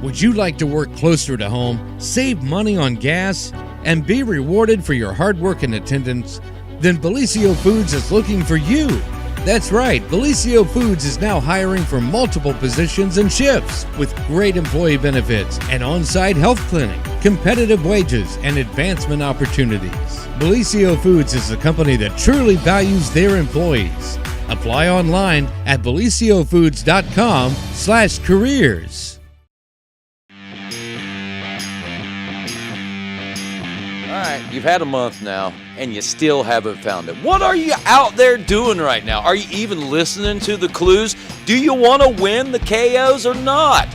Would you like to work closer to home, save money on gas, and be rewarded for your hard work and attendance? Then Bellisio Foods is looking for you. That's right, Bellisio Foods is now hiring for multiple positions and shifts with great employee benefits, an on-site health clinic, competitive wages, and advancement opportunities. Bellisio Foods is a company that truly values their employees. Apply online at BellisioFoods.com/careers. All right, you've had a month now, and you still haven't found it. What are you out there doing right now? Are you even listening to the clues? Do you want to win the KOs or not?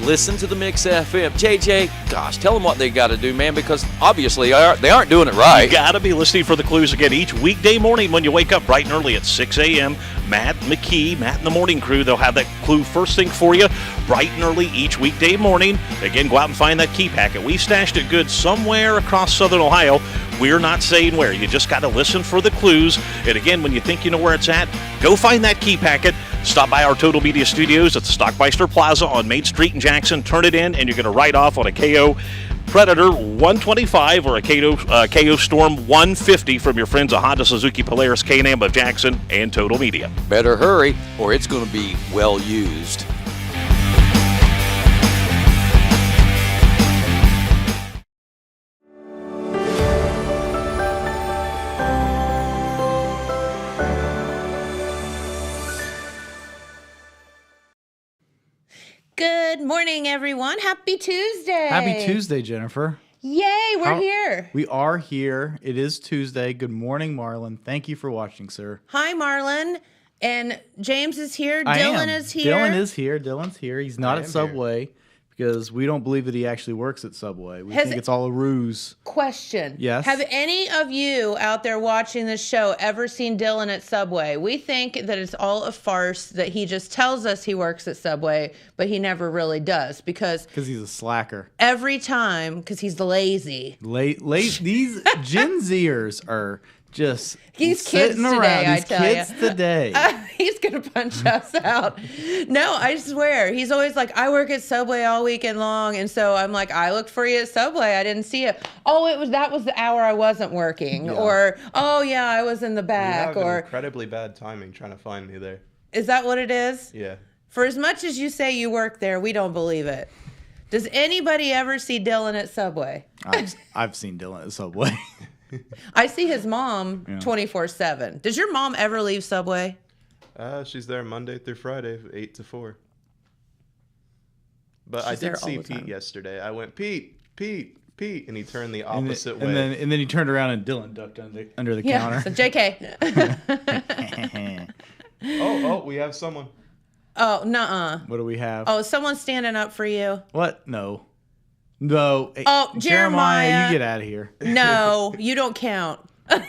Listen to the Mix FM. JJ, gosh, tell them what they got to do, man, because obviously they aren't doing it right. You got to be listening for the clues again each weekday morning when you wake up bright and early at 6 a.m. Matt McKee, Matt and the Morning Crew, they'll have that clue first thing for you bright and early each weekday morning. Again, go out and find that key packet. We've stashed it good somewhere across southern Ohio. We're not saying where. You just got to listen for the clues. And again, when you think you know where it's at, go find that key packet. Stop by our Total Media Studios at the Stockmeister Plaza on Main Street in Jackson. Turn it in, and you're going to write off on a KO Predator 125 or a KO Storm 150 from your friends at Honda Suzuki Polaris K&M of Jackson and Total Media. Better hurry, or it's going to be well used. Good morning, everyone. Happy Tuesday. Happy Tuesday, Jennifer. Yay, we're here. We are here. It is Tuesday. Good morning, Marlon. Thank you for watching, sir. Hi, Marlon. And James is here. Dylan is here. Dylan is here. Dylan's here. He's not at Subway because we don't believe that he actually works at Subway. We think it's all a ruse. Question. Yes? Have any of you out there watching this show ever seen Dylan at Subway? We think that it's all a farce, that he just tells us he works at Subway, but he never really does because he's a slacker. Every time, because he's lazy. These Gen Zers are just He's sitting kids around. today, These I tell kids you. today. He's going to punch us out. No, I swear. He's always like, I work at Subway all weekend long. And so I'm like, I looked for you at Subway. I didn't see it. Oh, that was the hour I wasn't working. Yeah. Or, oh, yeah, I was in the back. You have or incredibly bad timing trying to find me there. Is that what it is? Yeah. For as much as you say you work there, we don't believe it. Does anybody ever see Dylan at Subway? I've seen Dylan at Subway. I see his mom 24/7. Does your mom ever leave Subway? She's there Monday through Friday, 8 to 4. But She's I there did see all the Pete time. yesterday. I went, Pete, and he turned the opposite way. And then he turned around and Dylan ducked under the counter. So JK. Oh, we have someone. Oh, nuh-uh. What do we have? Oh, someone's standing up for you. What? No. Oh, Jeremiah. You get out of here. No, you don't count. How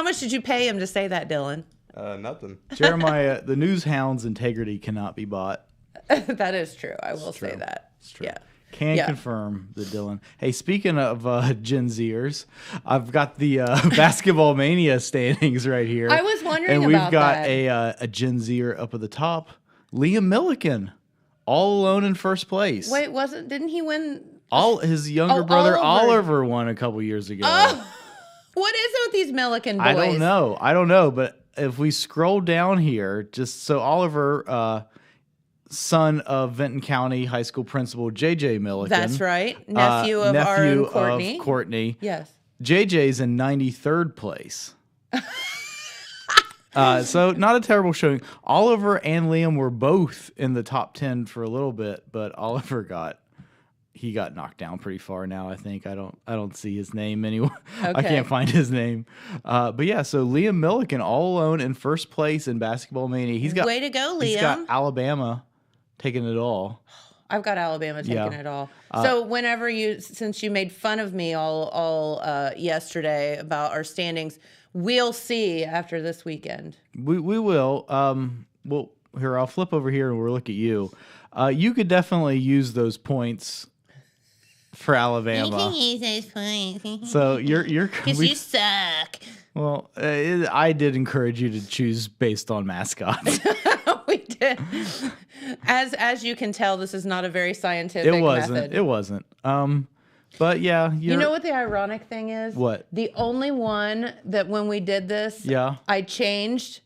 much did you pay him to say that, Dylan? Nothing. Jeremiah, the news hound's integrity cannot be bought. That is true. I will say that. It's true. Yeah. Can confirm the Dylan. Hey, speaking of Gen Zers, I've got the Basketball Mania standings right here. I was wondering and we've about got that. a Gen Zer up at the top. Liam Milliken, all alone in first place. Wait, didn't he win? His younger brother Oliver. Oliver won a couple years ago. Oh, what is it with these Milliken boys? I don't know, but if we scroll down here, just so Oliver, son of Vinton County High School principal J.J. Milliken. That's right. Nephew of our Courtney. Of Courtney. Yes. JJ's in 93rd place. So not a terrible showing. Oliver and Liam were both in the top 10 for a little bit, but Oliver got knocked down pretty far now, I think. I don't see his name anywhere. Okay. I can't find his name. But yeah, so Liam Milliken all alone in first place in Basketball Mania. Way to go, Liam. He's got Alabama taking it all. I've got Alabama taking it all. So since you made fun of me all yesterday about our standings, we'll see after this weekend. We will. Well, here, I'll flip over here and we'll look at you. You could definitely use those points for Alabama. You can use those points. So you're because you suck. Well, I did encourage you to choose based on mascots. We As you can tell, this is not a very scientific method. It wasn't. But yeah, You know what the ironic thing is? What? The only one that when we did this, Yeah. I changed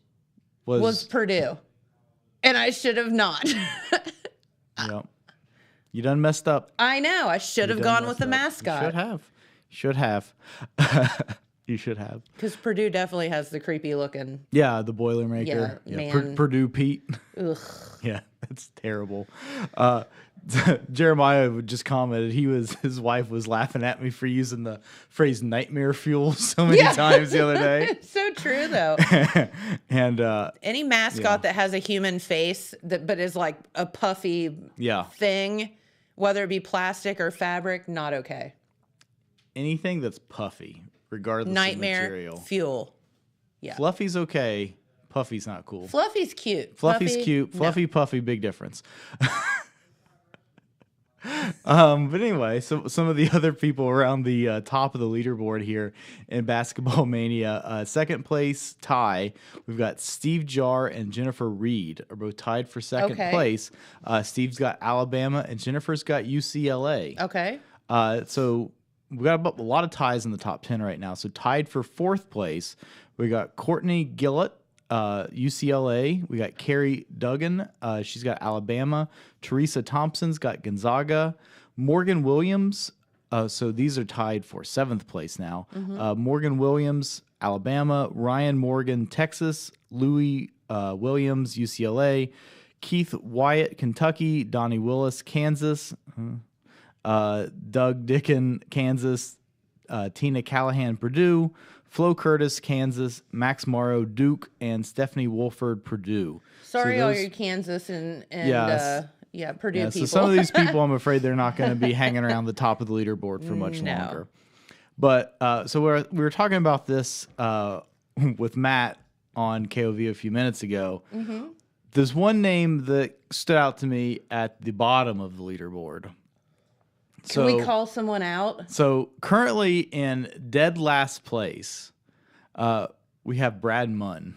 was Purdue. And I should have not. Yep. You done messed up. I know. I should have You gone done with the messed up. mascot. You should have. You should have. Because Purdue definitely has the creepy looking. Yeah, the Boilermaker. Yeah, man. Purdue Pete. Ugh. Yeah, that's terrible. Jeremiah just commented his wife was laughing at me for using the phrase nightmare fuel so many times the other day. It's so true, though. And Any mascot that has a human face but is like a puffy thing, whether it be plastic or fabric, not okay. anything that's puffy, regardless Nightmare of material. fuel. Yeah. Fluffy's okay. Puffy's not cool. Fluffy's cute. Fluffy's cute. Fluffy, puffy, big difference. But anyway, so some of the other people around the top of the leaderboard here in Basketball Mania, second place tie. We've got Steve Jarr and Jennifer Reed are both tied for second place. Steve's got Alabama and Jennifer's got UCLA. Okay. So we got a lot of ties in the top 10 right now. So tied for fourth place, we got Courtney Gillett, UCLA. We got Carrie Duggan. She's got Alabama. Teresa Thompson's got Gonzaga. Morgan Williams. So these are tied for seventh place now. Morgan Williams, Alabama. Ryan Morgan, Texas. Louis Williams, UCLA. Keith Wyatt, Kentucky. Donnie Willis, Kansas. Doug Dicken, Kansas. Tina Callahan, Purdue. Flo Curtis, Kansas, Max Morrow, Duke, and Stephanie Wolford, Purdue. Sorry, all your Kansas and Purdue people. So some of these people, I'm afraid they're not going to be hanging around the top of the leaderboard for much longer. But so we were talking about this with Matt on KOV a few minutes ago. There's one name that stood out to me at the bottom of the leaderboard. Can we call someone out? So currently in dead last place, we have Brad Munn.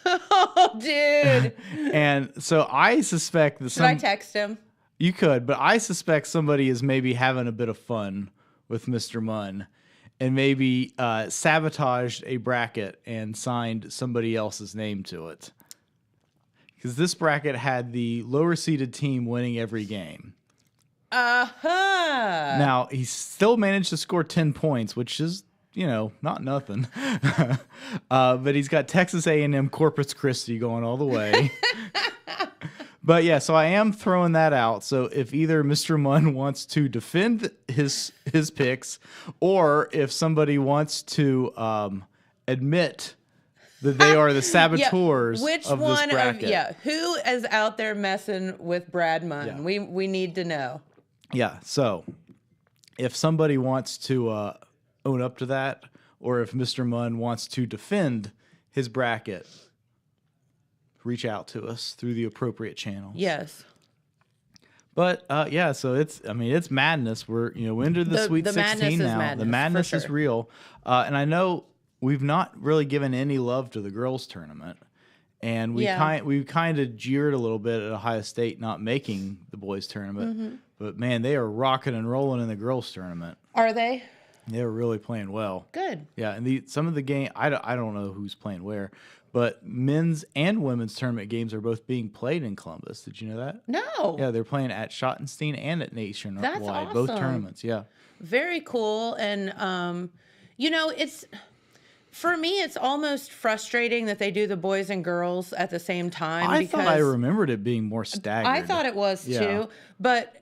Oh, dude. And so I suspect that Should I text him? You could, but I suspect somebody is maybe having a bit of fun with Mr. Munn and maybe sabotaged a bracket and signed somebody else's name to it. Because this bracket had the lower seeded team winning every game. Now, he still managed to score 10 points, which is, not nothing. But he's got Texas A&M Corpus Christi going all the way. But yeah, so I am throwing that out. So if either Mr. Munn wants to defend his picks, or if somebody wants to admit that they are the saboteurs of this bracket. Who is out there messing with Brad Munn? We need to know. Yeah, so if somebody wants to own up to that, or if Mr. Munn wants to defend his bracket, reach out to us through the appropriate channels. Yes. But so it's madness. We're into the Sweet 16 now. The madness is real, and I know we've not really given any love to the girls' tournament, and we kind of jeered a little bit at Ohio State not making the boys' tournament. But man, they are rocking and rolling in the girls' tournament. Are they? They're really playing well. Good. Yeah, and some of the game, I don't know who's playing where, but men's and women's tournament games are both being played in Columbus. Did you know that? No. Yeah, they're playing at Schottenstein and at Nationwide. That's awesome. Both tournaments. Yeah. Very cool, and it's. For me, it's almost frustrating that they do the boys and girls at the same time. I thought I remembered it being more staggered. I thought it was too, but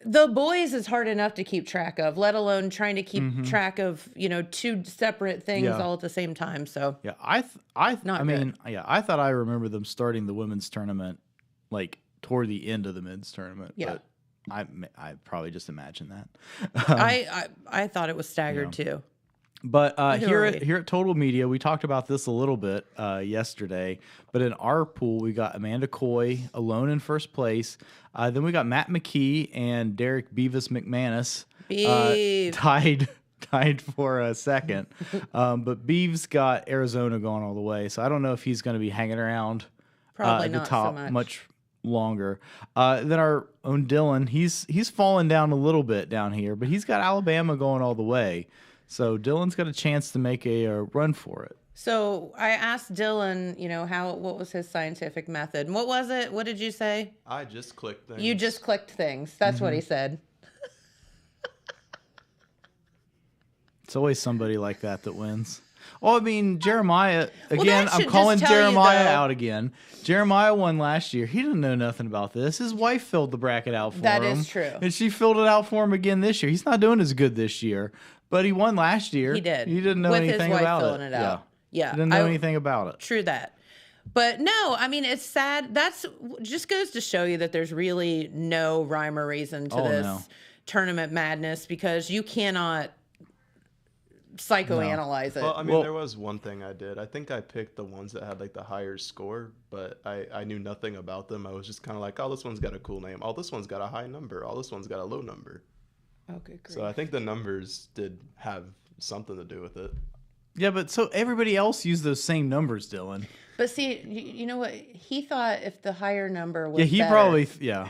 the boys is hard enough to keep track of, let alone trying to keep track of, two separate things all at the same time. So yeah, I thought I remember them starting the women's tournament like toward the end of the men's tournament. Yeah. But I probably just imagined that. I thought it was staggered too. But here at Total Media, we talked about this a little bit yesterday. But in our pool, we got Amanda Coy alone in first place. Then we got Matt McKee and Derek Beavis McManus tied tied for a second. But Beeves got Arizona going all the way, so I don't know if he's going to be hanging around Probably at the not so top much. longer. Then our own Dylan, he's fallen down a little bit down here, but he's got Alabama going all the way. So Dylan's got a chance to make a run for it. So I asked Dylan, what was his scientific method? And what was it? What did you say? I just clicked things. You just clicked things. That's what he said. It's always somebody like that wins. Well, I mean, Jeremiah, again, that I'm should calling just tell you, Jeremiah though. out again. Jeremiah won last year. He didn't know nothing about this. His wife filled the bracket out for him. That is true. And she filled it out for him again this year. He's not doing as good this year, but he won last year. He did. He didn't know With his anything wife about filling it. it out. Yeah. He didn't know anything about it. True that. But no, I mean, it's sad. That's just goes to show you that there's really no rhyme or reason to this tournament madness, because you cannot psychoanalyze it. Well, I mean, there was one thing I did. I think I picked the ones that had like the higher score, but I knew nothing about them. I was just kind of like, oh, this one's got a cool name. Oh, this one's got a high number. Oh, this one's got a low number. Okay, great. So I think the numbers did have something to do with it. Yeah, but so everybody else used those same numbers, Dylan. But see, you know what? He thought if the higher number was Yeah, he better. probably, yeah.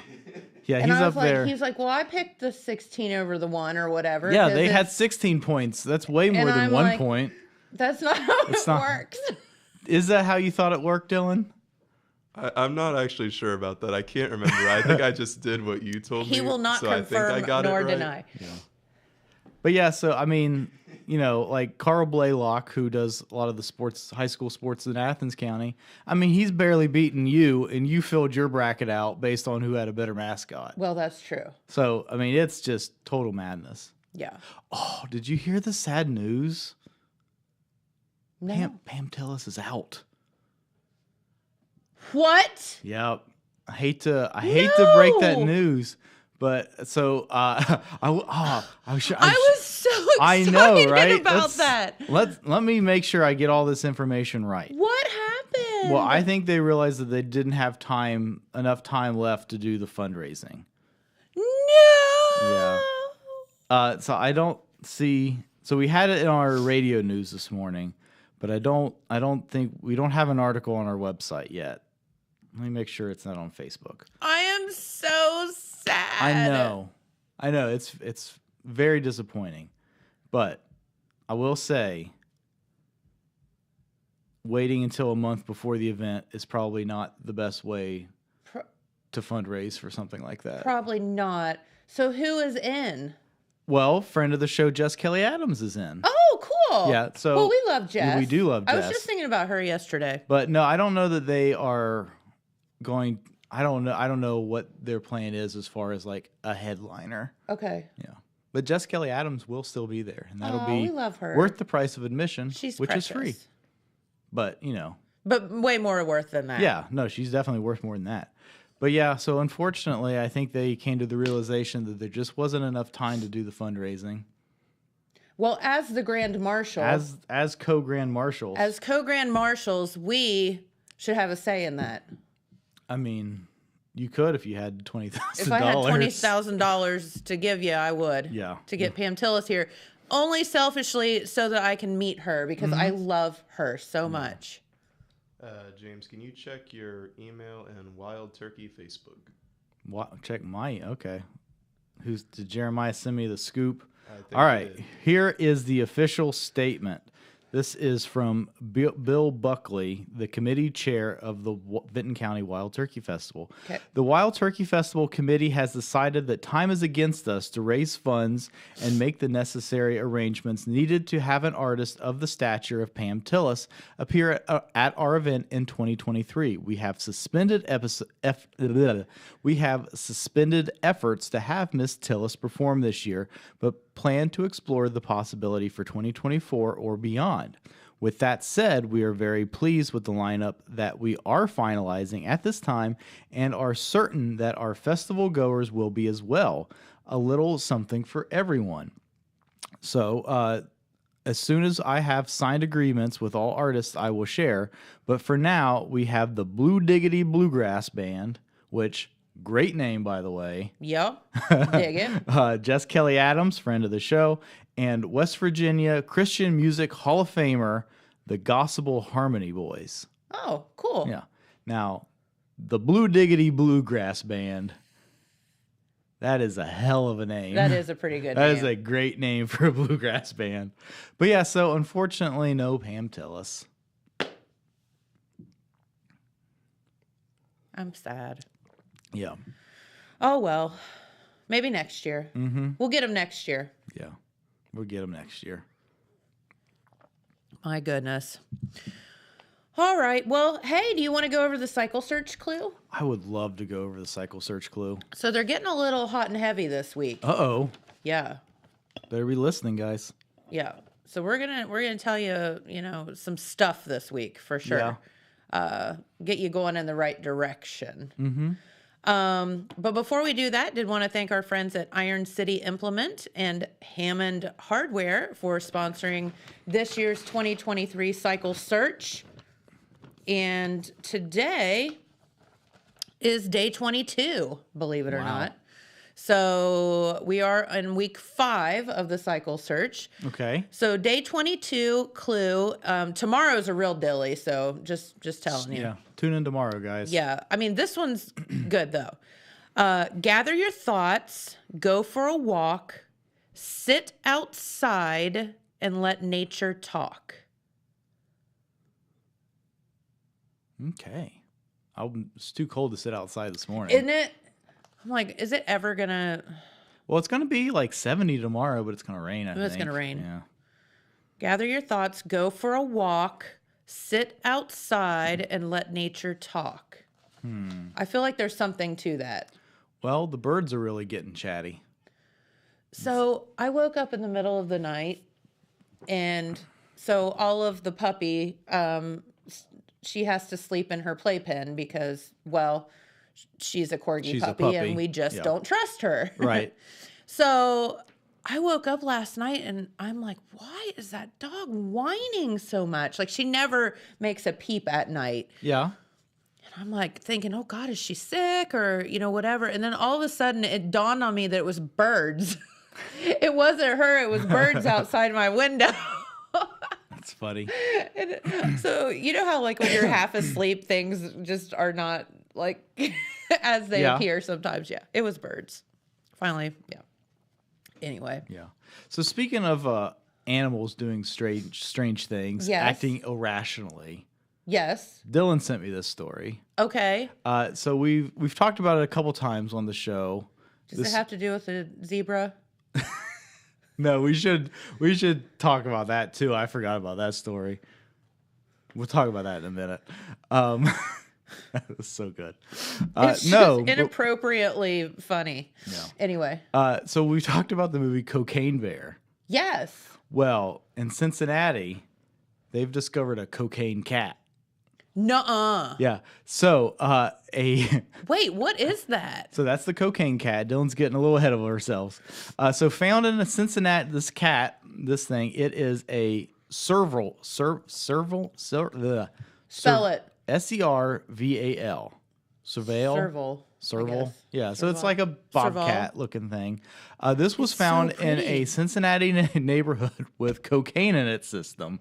Yeah, And he's I up was there. He's like, well, I picked the 16 over the 1 or whatever. Yeah, 'cause they had it's- 16 points. That's way more And than I'm 1 like- point. That's not how it not- works. Is that how you thought it worked, Dylan? I'm not actually sure about that. I can't remember. I think I just did what you told me. He will not so I think I confirm got nor it right. deny. But yeah, so I mean, like Carl Blaylock, who does a lot of the sports, high school sports in Athens County. I mean, he's barely beaten you, and you filled your bracket out based on who had a better mascot. Well, that's true. So I mean, it's just total madness. Yeah. Oh, did you hear the sad news? No. Pam Tillis is out. What? Yep. I hate to break that No! news, but so I was so excited I know, right? about that. Let me make sure I get all this information right. What happened? Well, I think they realized that they didn't have enough time left to do the fundraising. No. Yeah. So I don't see. So we had it in our radio news this morning, but I don't think we don't have an article on our website yet. Let me make sure it's not on Facebook. I am so sad. I know. It's very disappointing, but I will say, waiting until a month before the event is probably not the best way to fundraise for something like that. Probably not. So who is in? Well, friend of the show, Jess Kelly Adams is in. Oh, cool. Yeah, so- well, we love Jess. we do love I was Jess. just thinking about her yesterday. But no, I don't know that they are going. I don't know what their plan is as far as like a headliner. Okay. Yeah. But Jess Kelly Adams will still be there, and that'll be we love her. worth the price of admission, She's which precious. is free. But But way more worth than that. yeah, no, she's definitely worth more than that. But yeah, so unfortunately, I think they came to the realization that there just wasn't enough time to do the fundraising. Well, as the Grand Marshal, As co-grand marshals, as co-Grand Marshals, we should have a say in that. I mean, you could if you had $20,000. If I had $20,000 to give you, I would. Yeah. To get Pam Tillis here, only selfishly so that I can meet her because Mm-hmm. I love her so much. James, can you check your email and Wild Turkey Facebook? Check my okay. Did Jeremiah send me the scoop? I think All he right, did. here is the official statement. This is from Bill Buckley, the committee chair of the Vinton County Wild Turkey Festival. Okay. The Wild Turkey Festival committee has decided that time is against us to raise funds and make the necessary arrangements needed to have an artist of the stature of Pam Tillis appear at our event in 2023. We have suspended efforts to have Miss Tillis perform this year, but plan to explore the possibility for 2024 or beyond. With that said, we are very pleased with the lineup that we are finalizing at this time and are certain that our festival goers will be as well. A little something for everyone. So, as soon as I have signed agreements with all artists, I will share. But for now, we have the Blue Diggity Bluegrass Band, which, great name, by the way. Yep. Dig it. Jess Kelly Adams, friend of the show, and West Virginia Christian Music Hall of Famer, the Gospel Harmony Boys. Oh, cool. Yeah. Now, the Blue Diggity Bluegrass Band. That is a hell of a name. That is a pretty good That name. is a great name for a bluegrass band. But yeah, so unfortunately, no Pam Tillis. I'm sad. Yeah. Oh, well. Maybe next year. Mm-hmm. We'll get him next year. Yeah. We'll get them next year. My goodness. All right. Well, hey, do you want to go over the cycle search clue? I would love to go over the cycle search clue. So they're getting a little hot and heavy this week. Uh-oh. Yeah. Better be listening, guys. Yeah. So we're gonna tell you, some stuff this week for sure. Get you going in the right direction. Mm-hmm. But before we do that, did want to thank our friends at Iron City Implement and Hammond Hardware for sponsoring this year's 2023 Cycle Search. And today is day 22, believe it or not. So we are in week 5 of the Cycle Search. Okay. So day 22 clue. Tomorrow's a real dilly, so just telling you. Yeah. Tune in tomorrow, guys. Yeah. I mean, this one's good though. Gather your thoughts, go for a walk, sit outside, and let nature talk. Okay. It's too cold to sit outside this morning. Isn't it? I'm like, is it ever gonna? Well, it's going to be like 70 tomorrow, but it's going to rain, I think. It's gonna rain. Yeah. Gather your thoughts, go for a walk, sit outside, and let nature talk. I feel like there's something to that. Well, the birds are really getting chatty. So I woke up in the middle of the night, and so all of the puppy, she has to sleep in her playpen because, well, she's a corgi She's a puppy, puppy. and we just Yeah. don't trust her. Right. So I woke up last night and I'm like, why is that dog whining so much? Like, she never makes a peep at night. Yeah. And I'm like thinking, oh God, is she sick or, whatever. And then all of a sudden it dawned on me that it was birds. It wasn't her, it was birds outside my window. That's funny. And so, you know how like when you're half asleep, things just are not like as they Yeah. appear sometimes. Yeah, it was birds. Finally, yeah. Anyway. Yeah. So speaking of animals doing strange things, Yes. acting irrationally, Yes. Dylan sent me this story. Okay. So we've talked about it a couple times on the show. Does it have to do with a zebra? No, we should talk about that too. I forgot about that story. We'll talk about that in a minute. That was so good. It's No, just inappropriately funny. No. Anyway. so we talked about the movie Cocaine Bear. Yes. Well, in Cincinnati, they've discovered a cocaine cat. Nuh-uh. Yeah. So Wait, what is that? So that's the cocaine cat. Dylan's getting a little ahead of ourselves. So found in Cincinnati, this thing, it is a serval. Spell it. SERVAL. Serval. Serval. Yeah, so it's Serval. like a bobcat Serval. looking thing. This was It's so found in pretty. a Cincinnati neighborhood with cocaine in its system.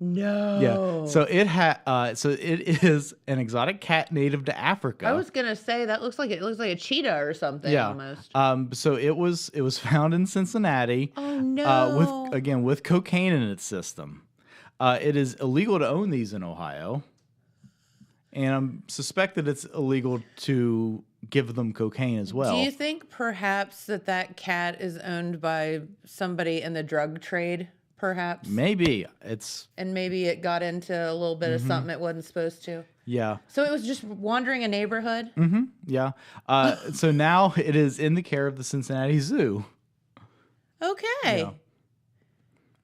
No. Yeah. So it is an exotic cat native to Africa. I was gonna say that looks like a cheetah or something almost. So it was found in Cincinnati. Oh no. with cocaine in its system. It is illegal to own these in Ohio. And I'm suspect that it's illegal to give them cocaine as well. Do you think perhaps that cat is owned by somebody in the drug trade, perhaps? Maybe And maybe it got into a little bit of something it wasn't supposed to. yeah. So it was just wandering a neighborhood? Yeah. So now it is in the care of the Cincinnati Zoo. Okay. Yeah.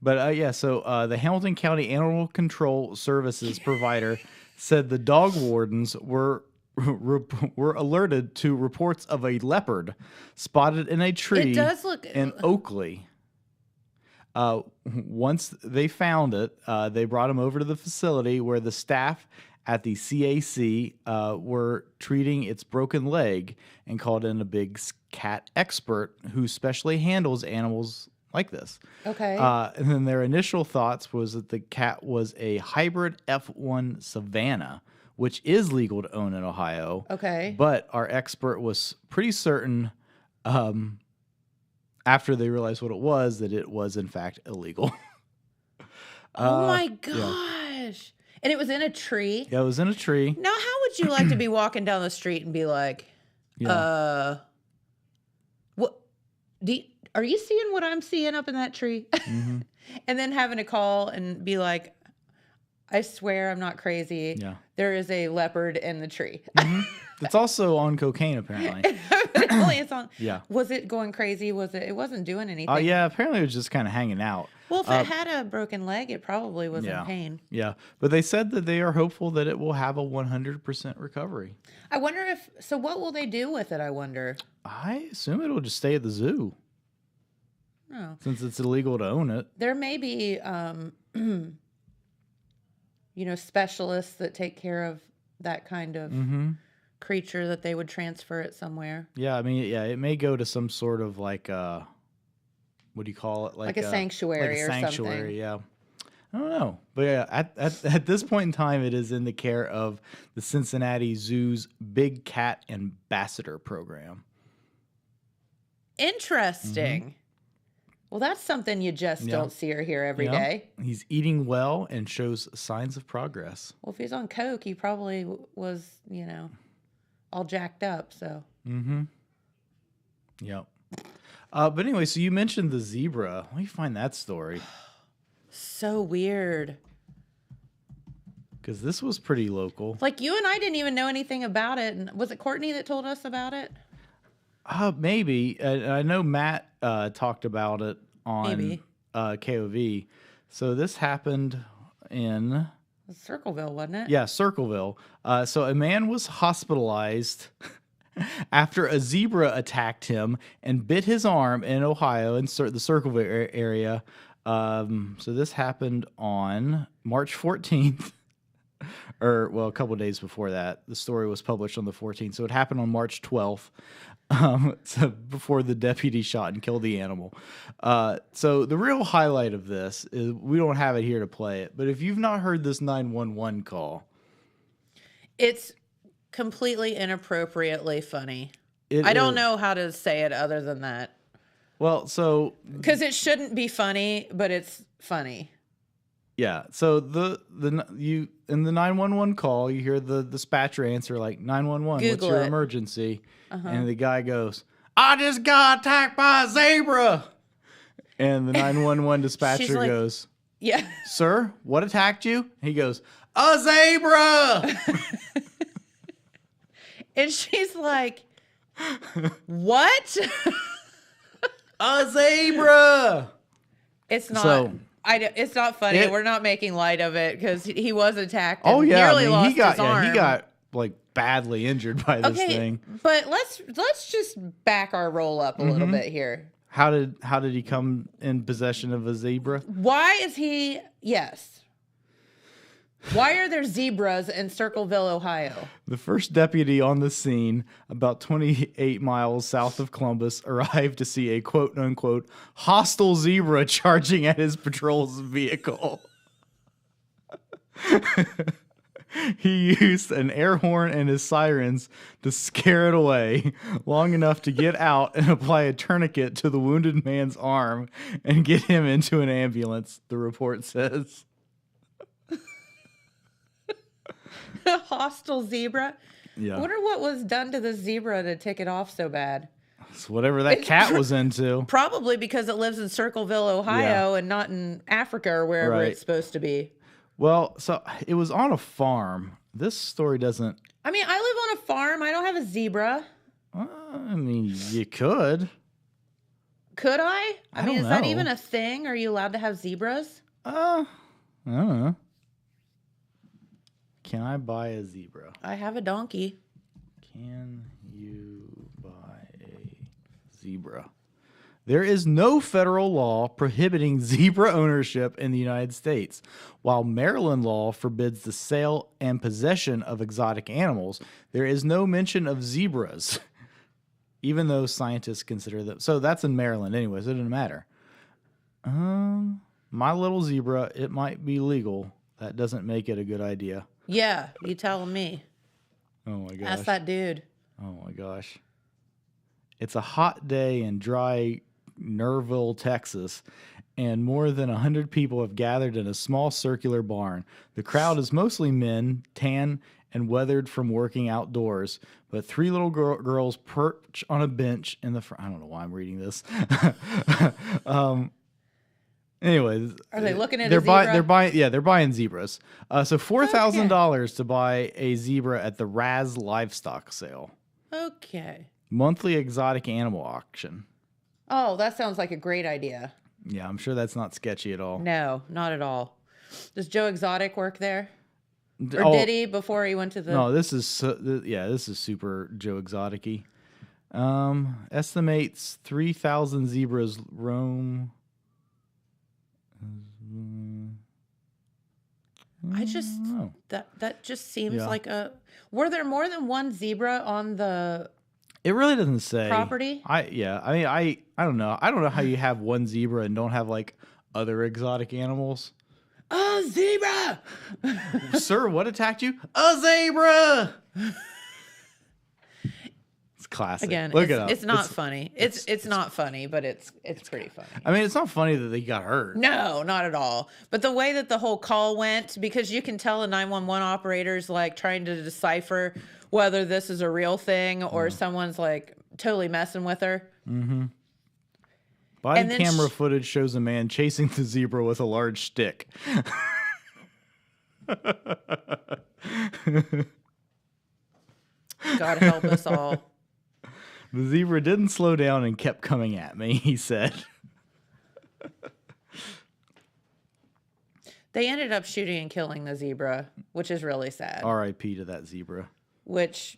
But so the Hamilton County Animal Control Services provider said the dog wardens were alerted to reports of a leopard spotted in a tree It does look in Oakley. Once they found it, they brought him over to the facility where the staff at the CAC were treating its broken leg and called in a big cat expert who specially handles animals like this. Okay. And then their initial thoughts was that the cat was a hybrid F1 Savannah, which is legal to own in Ohio. Okay. But our expert was pretty certain after they realized what it was that it was, in fact, illegal. Oh my yeah. gosh. And it was in a tree. Yeah, it was in a tree. Now, how would you like to be walking down the street and be like, Yeah. what are you seeing what I'm seeing up in that tree? Mm-hmm. And then having to call and be like, I swear I'm not crazy. Yeah. There is a leopard in the tree. It's also on cocaine, apparently. Apparently it's on. Yeah. Was it going crazy? It wasn't doing anything. Yeah, apparently it was just kind of hanging out. Well, if it had a broken leg, it probably was Yeah. in pain. Yeah. But they said that they are hopeful that it will have a 100% recovery. I wonder so what will they do with it, I wonder? I assume it'll just stay at the zoo Oh. since it's illegal to own it. There may be, specialists that take care of that kind of creature that they would transfer it somewhere. Yeah, I mean, yeah, it may go to some sort of like what do you call it? Like a sanctuary or sanctuary, something. yeah. I don't know. But yeah, at this point in time, it is in the care of the Cincinnati Zoo's Big Cat Ambassador Program. Interesting. Well, that's something you just don't see or hear every day. He's eating well and shows signs of progress. Well, if he's on coke, he probably was, all jacked up. So Yep. But anyway, so you mentioned the zebra. Let me find that story so weird. because this was pretty local. Like you and I didn't even know anything about it. And was it Courtney that told us about it? Maybe. I know Matt talked about it on KOV. So this happened in... It was Circleville, wasn't it? Yeah, Circleville. So a man was hospitalized after a zebra attacked him and bit his arm in Ohio, in the Circleville area. So this happened on March 14th. Or, well, a couple of days before that. The story was published on the 14th. So it happened on March 12th. So before the deputy shot and killed the animal. So the real highlight of this is we don't have it here to play it, but if you've not heard this 911 call, it's completely inappropriately funny. I don't know how to say it other than that. Well, so because it shouldn't be funny, but it's funny. Yeah. So you in the 911 call, you hear the dispatcher answer like 911, what's your emergency? And the guy goes, I just got attacked by a zebra. And the 911 dispatcher like, goes, yeah, sir, what attacked you? He goes, a zebra. And she's like, what? A zebra. It's not. So, it's not funny. We're not making light of it because he was attacked. And oh yeah, nearly lost his arm. he got like badly injured by this thing. But let's just back our roll up a little bit here. How did he come in possession of a zebra? Why is he? Yes. Why are there zebras in Circleville, Ohio? The first deputy on the scene, about 28 miles south of Columbus, arrived to see a quote-unquote hostile zebra charging at his patrol's vehicle. He used an air horn and his sirens to scare it away, long enough to get out and apply a tourniquet to the wounded man's arm and get him into an ambulance, the report says. A hostile zebra? Yeah. I wonder what was done to the zebra to tick it off so bad. It's whatever that cat was into. Probably because it lives in Circleville, Ohio, and not in Africa or wherever it's supposed to be. Well, so it was on a farm. This story doesn't... I mean, I live on a farm. I don't have a zebra. I mean, you could. Could I? I mean, don't is that know. even a thing? Are you allowed to have zebras? I don't know. Can I buy a zebra? I have a donkey. Can you buy a zebra? There is no federal law prohibiting zebra ownership in the United States. While Maryland law forbids the sale and possession of exotic animals, there is no mention of zebras, even though scientists consider them. So that's in Maryland anyway, so it doesn't matter. My little zebra, it might be legal. That doesn't make it a good idea. Yeah, you telling me. Oh my gosh. Ask that dude. Oh my gosh. It's a hot day in dry Nerville, Texas, and more than 100 people have gathered in a small circular barn. The crowd is mostly men, tan and weathered from working outdoors, but three little girls perch on a bench in the front. I don't know why I'm reading this. Anyway, Are they looking at they're a zebra? They're buying zebras. So $4,000 to buy a zebra at the Raz livestock sale. Okay. Monthly exotic animal auction. Oh, that sounds like a great idea. Yeah, I'm sure that's not sketchy at all. No, not at all. Does Joe Exotic work there? Or Oh, did he before he went to the... No, this is super Joe Exotic-y. Estimates 3,000 zebras roam. That just seems Yeah. like a... Were there more than one zebra on the... It really doesn't say Property? I don't know. I don't know how you have one zebra and don't have like other exotic animals. A zebra! Sir, what attacked you? A zebra. It's classic. Again, Look it up. it's not funny. It's not funny, but it's pretty funny. I mean, it's not funny that they got hurt. No, not at all. But the way that the whole call went, because you can tell the 911 operators like trying to decipher whether this is a real thing or someone's like totally messing with her. Body And then camera footage shows a man chasing the zebra with a large stick. God help us all. The zebra didn't slow down and kept coming at me, he said. They ended up shooting and killing the zebra, which is really sad. R.I.P. to that zebra. Which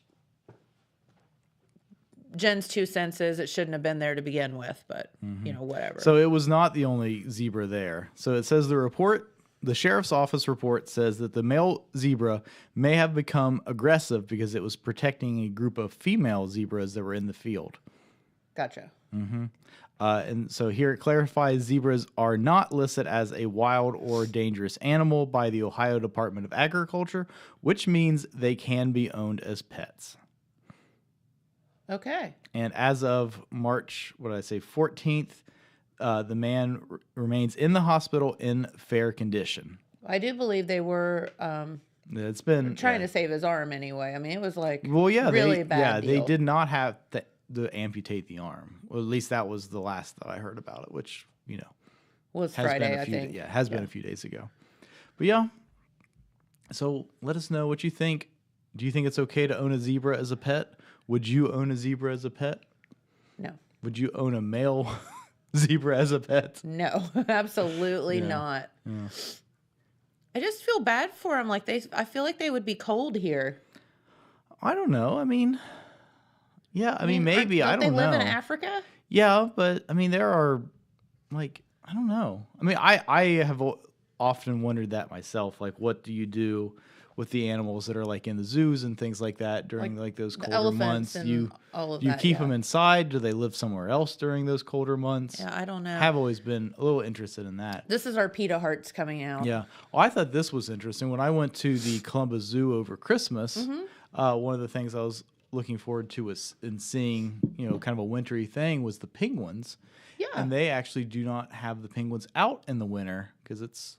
Jen's 2 cents is it shouldn't have been there to begin with, but whatever. So it was not the only zebra there. So it says the sheriff's office report says that the male zebra may have become aggressive because it was protecting a group of female zebras that were in the field. Gotcha. And so here it clarifies zebras are not listed as a wild or dangerous animal by the Ohio Department of Agriculture, which means they can be owned as pets. Okay. And as of March, 14th, the man remains in the hospital in fair condition. I do believe they were It's been trying to save his arm anyway. I mean, it was like really bad they deal. did not have to amputate the arm. Well, at least that was the last that I heard about it, which was has Friday, been I think. Yeah, has been a few days ago. But yeah, so let us know what you think. Do you think it's okay to own a zebra as a pet? Would you own a zebra as a pet? No. Would you own a male zebra as a pet? No, absolutely not. Yeah. I just feel bad for them. Like I feel like they would be cold here. I don't know. I mean, yeah. I mean, maybe. I don't know. They live in Africa? Yeah, but I mean, there are like I don't know. I mean, I have often wondered that myself. Like, what do you do with the animals that are like in the zoos and things like that during like those colder elephants months? and all of you that, keep them inside? Do they live somewhere else during those colder months? Yeah, I don't know. I've always been a little interested in that. This is our PETA Hearts coming out. Yeah. Well, I thought this was interesting. When I went to the Columbus Zoo over Christmas, one of the things I was looking forward to was in seeing, kind of a wintry thing was the penguins. Yeah. And they actually do not have the penguins out in the winter because it's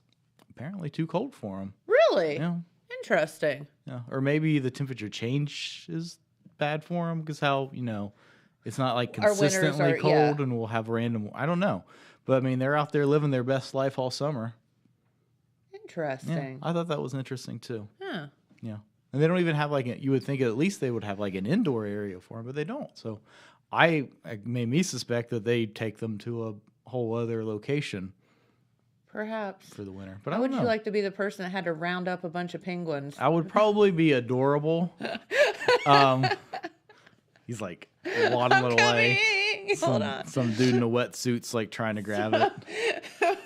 apparently too cold for them. Really? Yeah. Interesting. Yeah. Or maybe the temperature change is bad for them because how, it's not like Our winters consistently are- cold yeah. and we'll have random, I don't know. But I mean, they're out there living their best life all summer. Yeah. Interesting. I thought that was interesting too. Huh. Yeah. And they don't even have you would think at least they would have like an indoor area for them, but they don't. So it made me suspect that they take them to a whole other location Perhaps. for the winter. But How I would don't you know. like to be the person that had to round up a bunch of penguins? I would probably be adorable. He's like waddling away. Hold on. Some dude in a wetsuit's like trying to grab it.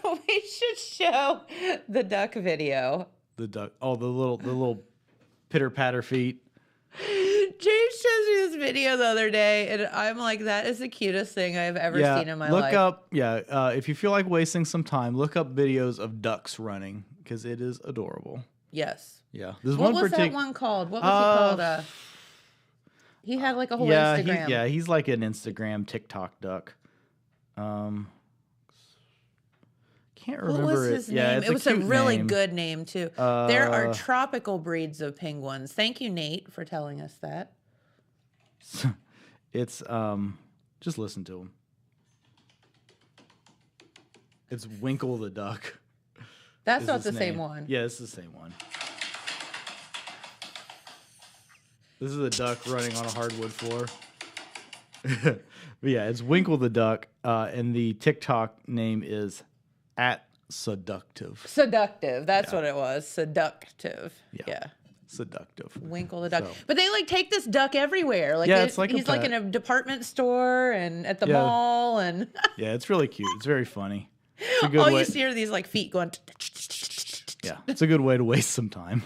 We should show the duck video. The duck. Oh, the little pitter patter feet. James shows me this video the other day, and I'm like, that is the cutest thing I've ever seen in my look life. up, if you feel like wasting some time, look up videos of ducks running because it is adorable. Yes. Yeah. There's What one was that one called? What was he called? He had like a whole Instagram. He's like an Instagram TikTok duck. Can't remember What was his name? Yeah, it was a cute really name. good name too. There are tropical breeds of penguins. Thank you, Nate, for telling us that. It's just listen to him. It's Winkle the duck. That's is not his the same name. one. Yeah, it's the same one. This is a duck running on a hardwood floor. But yeah, it's Winkle the duck, and the TikTok name is @seductive. Seductive. That's what it was. Seductive. Yeah. Seductive. Winkle the duck. So- But they like take this duck everywhere. Like Yeah, it's like a he's like pet. in a department store and at the Yeah. mall and Yeah, it's really cute. It's very funny. It's a good all way. you see are these like feet going. Yeah, it's a good way to waste some time.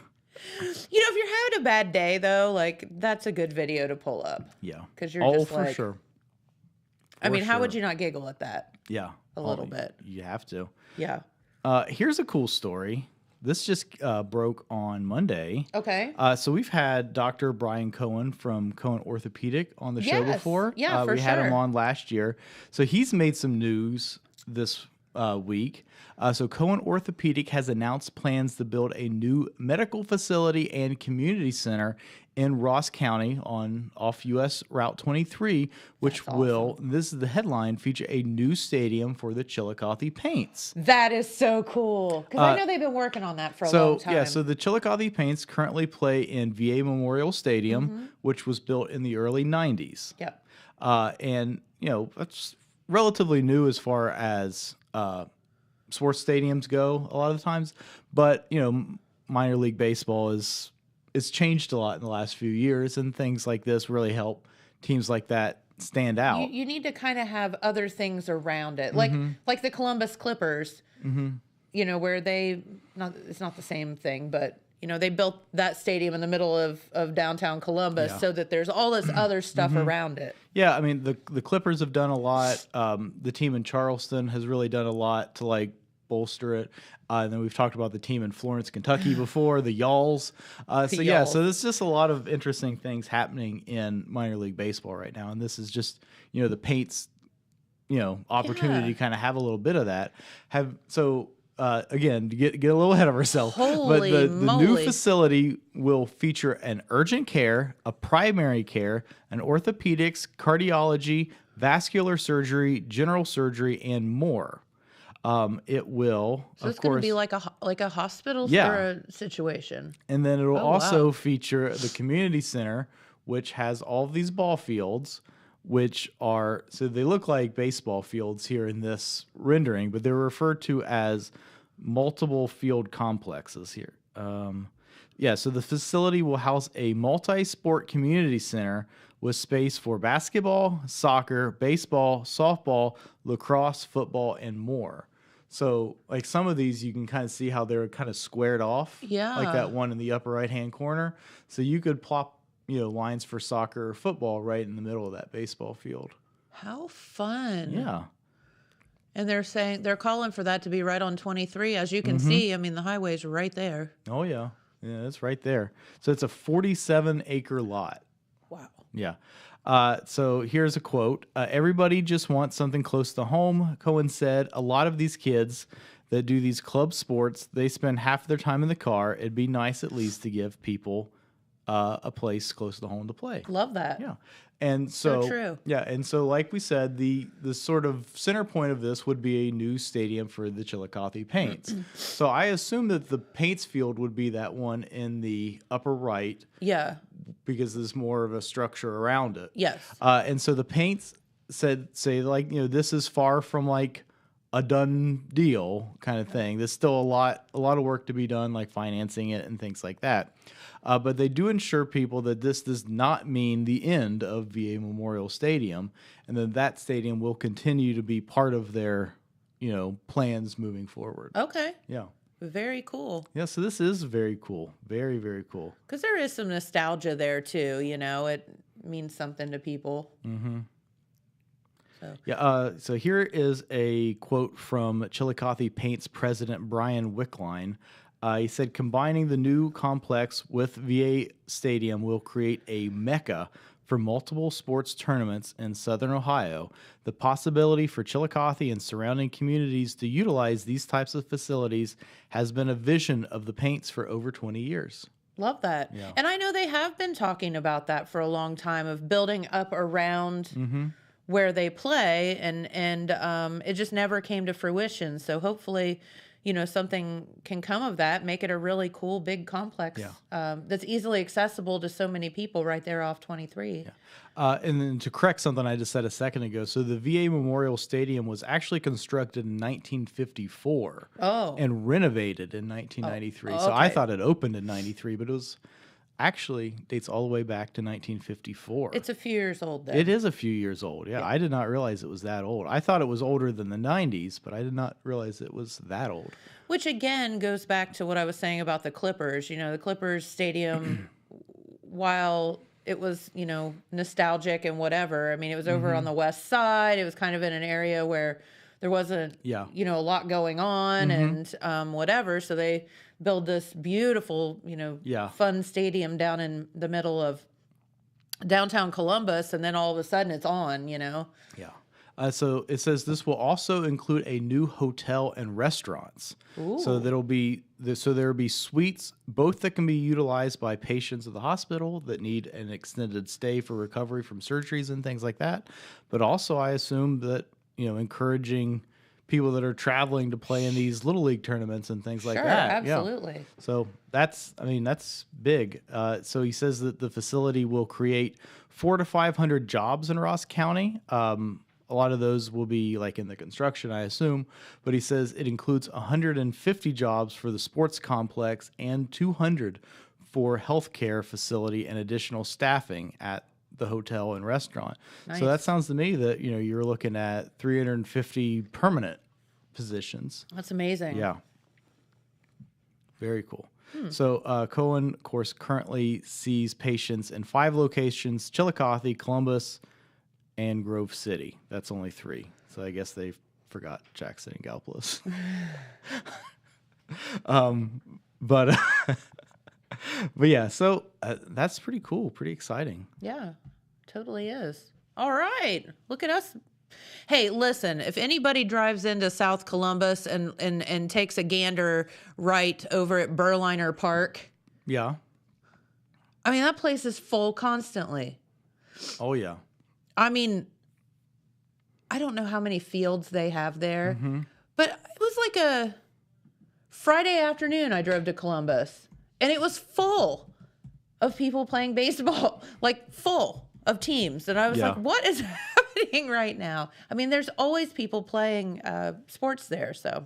You know, if you're having a bad day though, like that's a good video to pull up. Yeah, 'Cause you're just for like- sure. I mean, how sure. would you not giggle at that? Yeah, A little bit. You have to. Yeah. Here's a cool story. This just broke on Monday. Okay. So we've had Dr. Brian Cohen from Cohen Orthopedic on the show Yes. before. Yeah, for we had him sure. on last year. So he's made some news this week. So Cohen Orthopedic has announced plans to build a new medical facility and community center in Ross County off US Route 23, which will, this is the headline, feature a new stadium for the Chillicothe Paints. That is so cool. Because I know they've been working on that for a long time. Yeah, so the Chillicothe Paints currently play in VA Memorial Stadium, Mm-hmm. which was built in the early 90s. Yep. And, that's relatively new as far as sports stadiums go a lot of the times. But, minor league baseball it's changed a lot in the last few years, and things like this really help teams like that stand out. You need to kind of have other things around it, Mm-hmm. like the Columbus Clippers. Where it's not the same thing, but they built that stadium in the middle of downtown Columbus so that there's all this other stuff around it. Yeah, I mean the Clippers have done a lot. The team in Charleston has really done a lot to bolster it. And then we've talked about the team in Florence, Kentucky before, the Y'alls. So there's just a lot of interesting things happening in minor league baseball right now, and this is just the Paints opportunity to kind of have a little bit of that. Again, to get a little ahead of ourselves, Holy but the new moly. facility will feature an urgent care, a primary care, an orthopedics, cardiology, vascular surgery, general surgery, and more. It will, So of it's going course, to be like a hospital Yeah. for a situation. and then it will Oh, also wow. feature the community center, which has all of these ball fields, which are, so they look like baseball fields here in this rendering, but they're referred to as multiple field complexes here. So the facility will house a multi-sport community center with space for basketball, soccer, baseball, softball, lacrosse, football, and more. So, some of these, you can kind of see how they're kind of squared off. Yeah. Like that one in the upper right-hand corner. So you could plop, lines for soccer or football right in the middle of that baseball field. How fun. Yeah. And they're calling for that to be right on 23. As you can Mm-hmm. see, I mean, the highway's right there. Oh, yeah. Yeah, it's right there. So it's a 47-acre lot. Wow. Yeah. So here's a quote. Everybody just wants something close to home, Cohen said. A lot of these kids that do these club sports, they spend half their time in the car. It'd be nice at least to give people a place close to home to play. Love that. Yeah. And so, true. Yeah, and so like we said, the sort of center point of this would be a new stadium for the Chillicothe Paints. So I assume that the Paints field would be that one in the upper right Yeah. because there's more of a structure around it. Yes. And so the Paints say this is far from a done deal kind of thing. There's still a lot of work to be done, like financing it and things like that. But they do ensure people that this does not mean the end of VA Memorial Stadium, and that stadium will continue to be part of their, plans moving forward. Okay. Yeah. Very cool. Yeah. So this is very cool. Very, very cool. Because there is some nostalgia there too. means something to people. Yeah. So here is a quote from Chillicothe Paint's president, Brian Wickline. He said, combining the new complex with VA Stadium will create a mecca for multiple sports tournaments in Southern Ohio. The possibility for Chillicothe and surrounding communities to utilize these types of facilities has been a vision of the Paints for over 20 years. Love that. Yeah. And I know they have been talking about that for a long time, of building up around where they play, and it just never came to fruition. So hopefully, you know, something can come of that, make it a really cool big complex that's easily accessible to so many people right there off 23. And then to correct something I just said a second ago, so the VA Memorial Stadium was actually constructed in 1954 and renovated in 1993. So I thought it opened in 93, but it was actually dates all the way back to 1954. It's a few years old then. It is a few years old. Yeah, I did not realize it was that old. I thought it was older than the 90s, but I did not realize it was that old. Which again goes back to what I was saying about the Clippers. You know, the Clippers stadium, while it was, you know, nostalgic and whatever, I mean, it was over on the west side. It was kind of in an area where there wasn't, you know, a lot going on and whatever. So they build this beautiful, you know, fun stadium down in the middle of downtown Columbus, and then all of a sudden it's on, you know? Yeah. So it says this will also include a new hotel and restaurants. So there'll be there'll be suites, both that can be utilized by patients of the hospital that need an extended stay for recovery from surgeries and things like that. But also, I assume that, you know, encouraging people that are traveling to play in these little league tournaments and things like that. Absolutely. Yeah. So that's big. So he says that the facility will create 400 to 500 jobs in Ross County. A lot of those will be like in the construction, I assume, but he says it includes 150 jobs for the sports complex and 200 for healthcare facility and additional staffing at the hotel and restaurant. Nice. So that sounds to me that, you know, you're looking at 350 permanent positions. That's amazing. Yeah. Very cool. So Cohen, of course, currently sees patients in 5 locations: Chillicothe, Columbus, and Grove City. That's only 3. So I guess they forgot Jackson and Gallipolis. But yeah, so that's pretty cool, pretty exciting. Yeah, totally is. All right, look at us. Hey, listen, if anybody drives into South Columbus and takes a gander right over at Berliner Park, Yeah. I mean, that place is full constantly. Oh, yeah. I mean, I don't know how many fields they have there, but it was like a Friday afternoon I drove to Columbus, and it was full of people playing baseball, like full of teams. And I was like, what is happening right now? I mean, there's always people playing sports there, so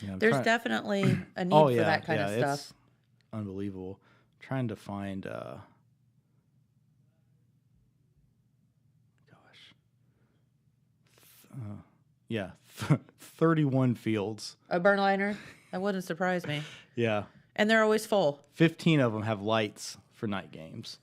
there's definitely a need for that kind of stuff. It's unbelievable. Trying to find... 31 fields. A Berliner? That wouldn't surprise me. Yeah. And they're always full. 15 of them have lights for night games.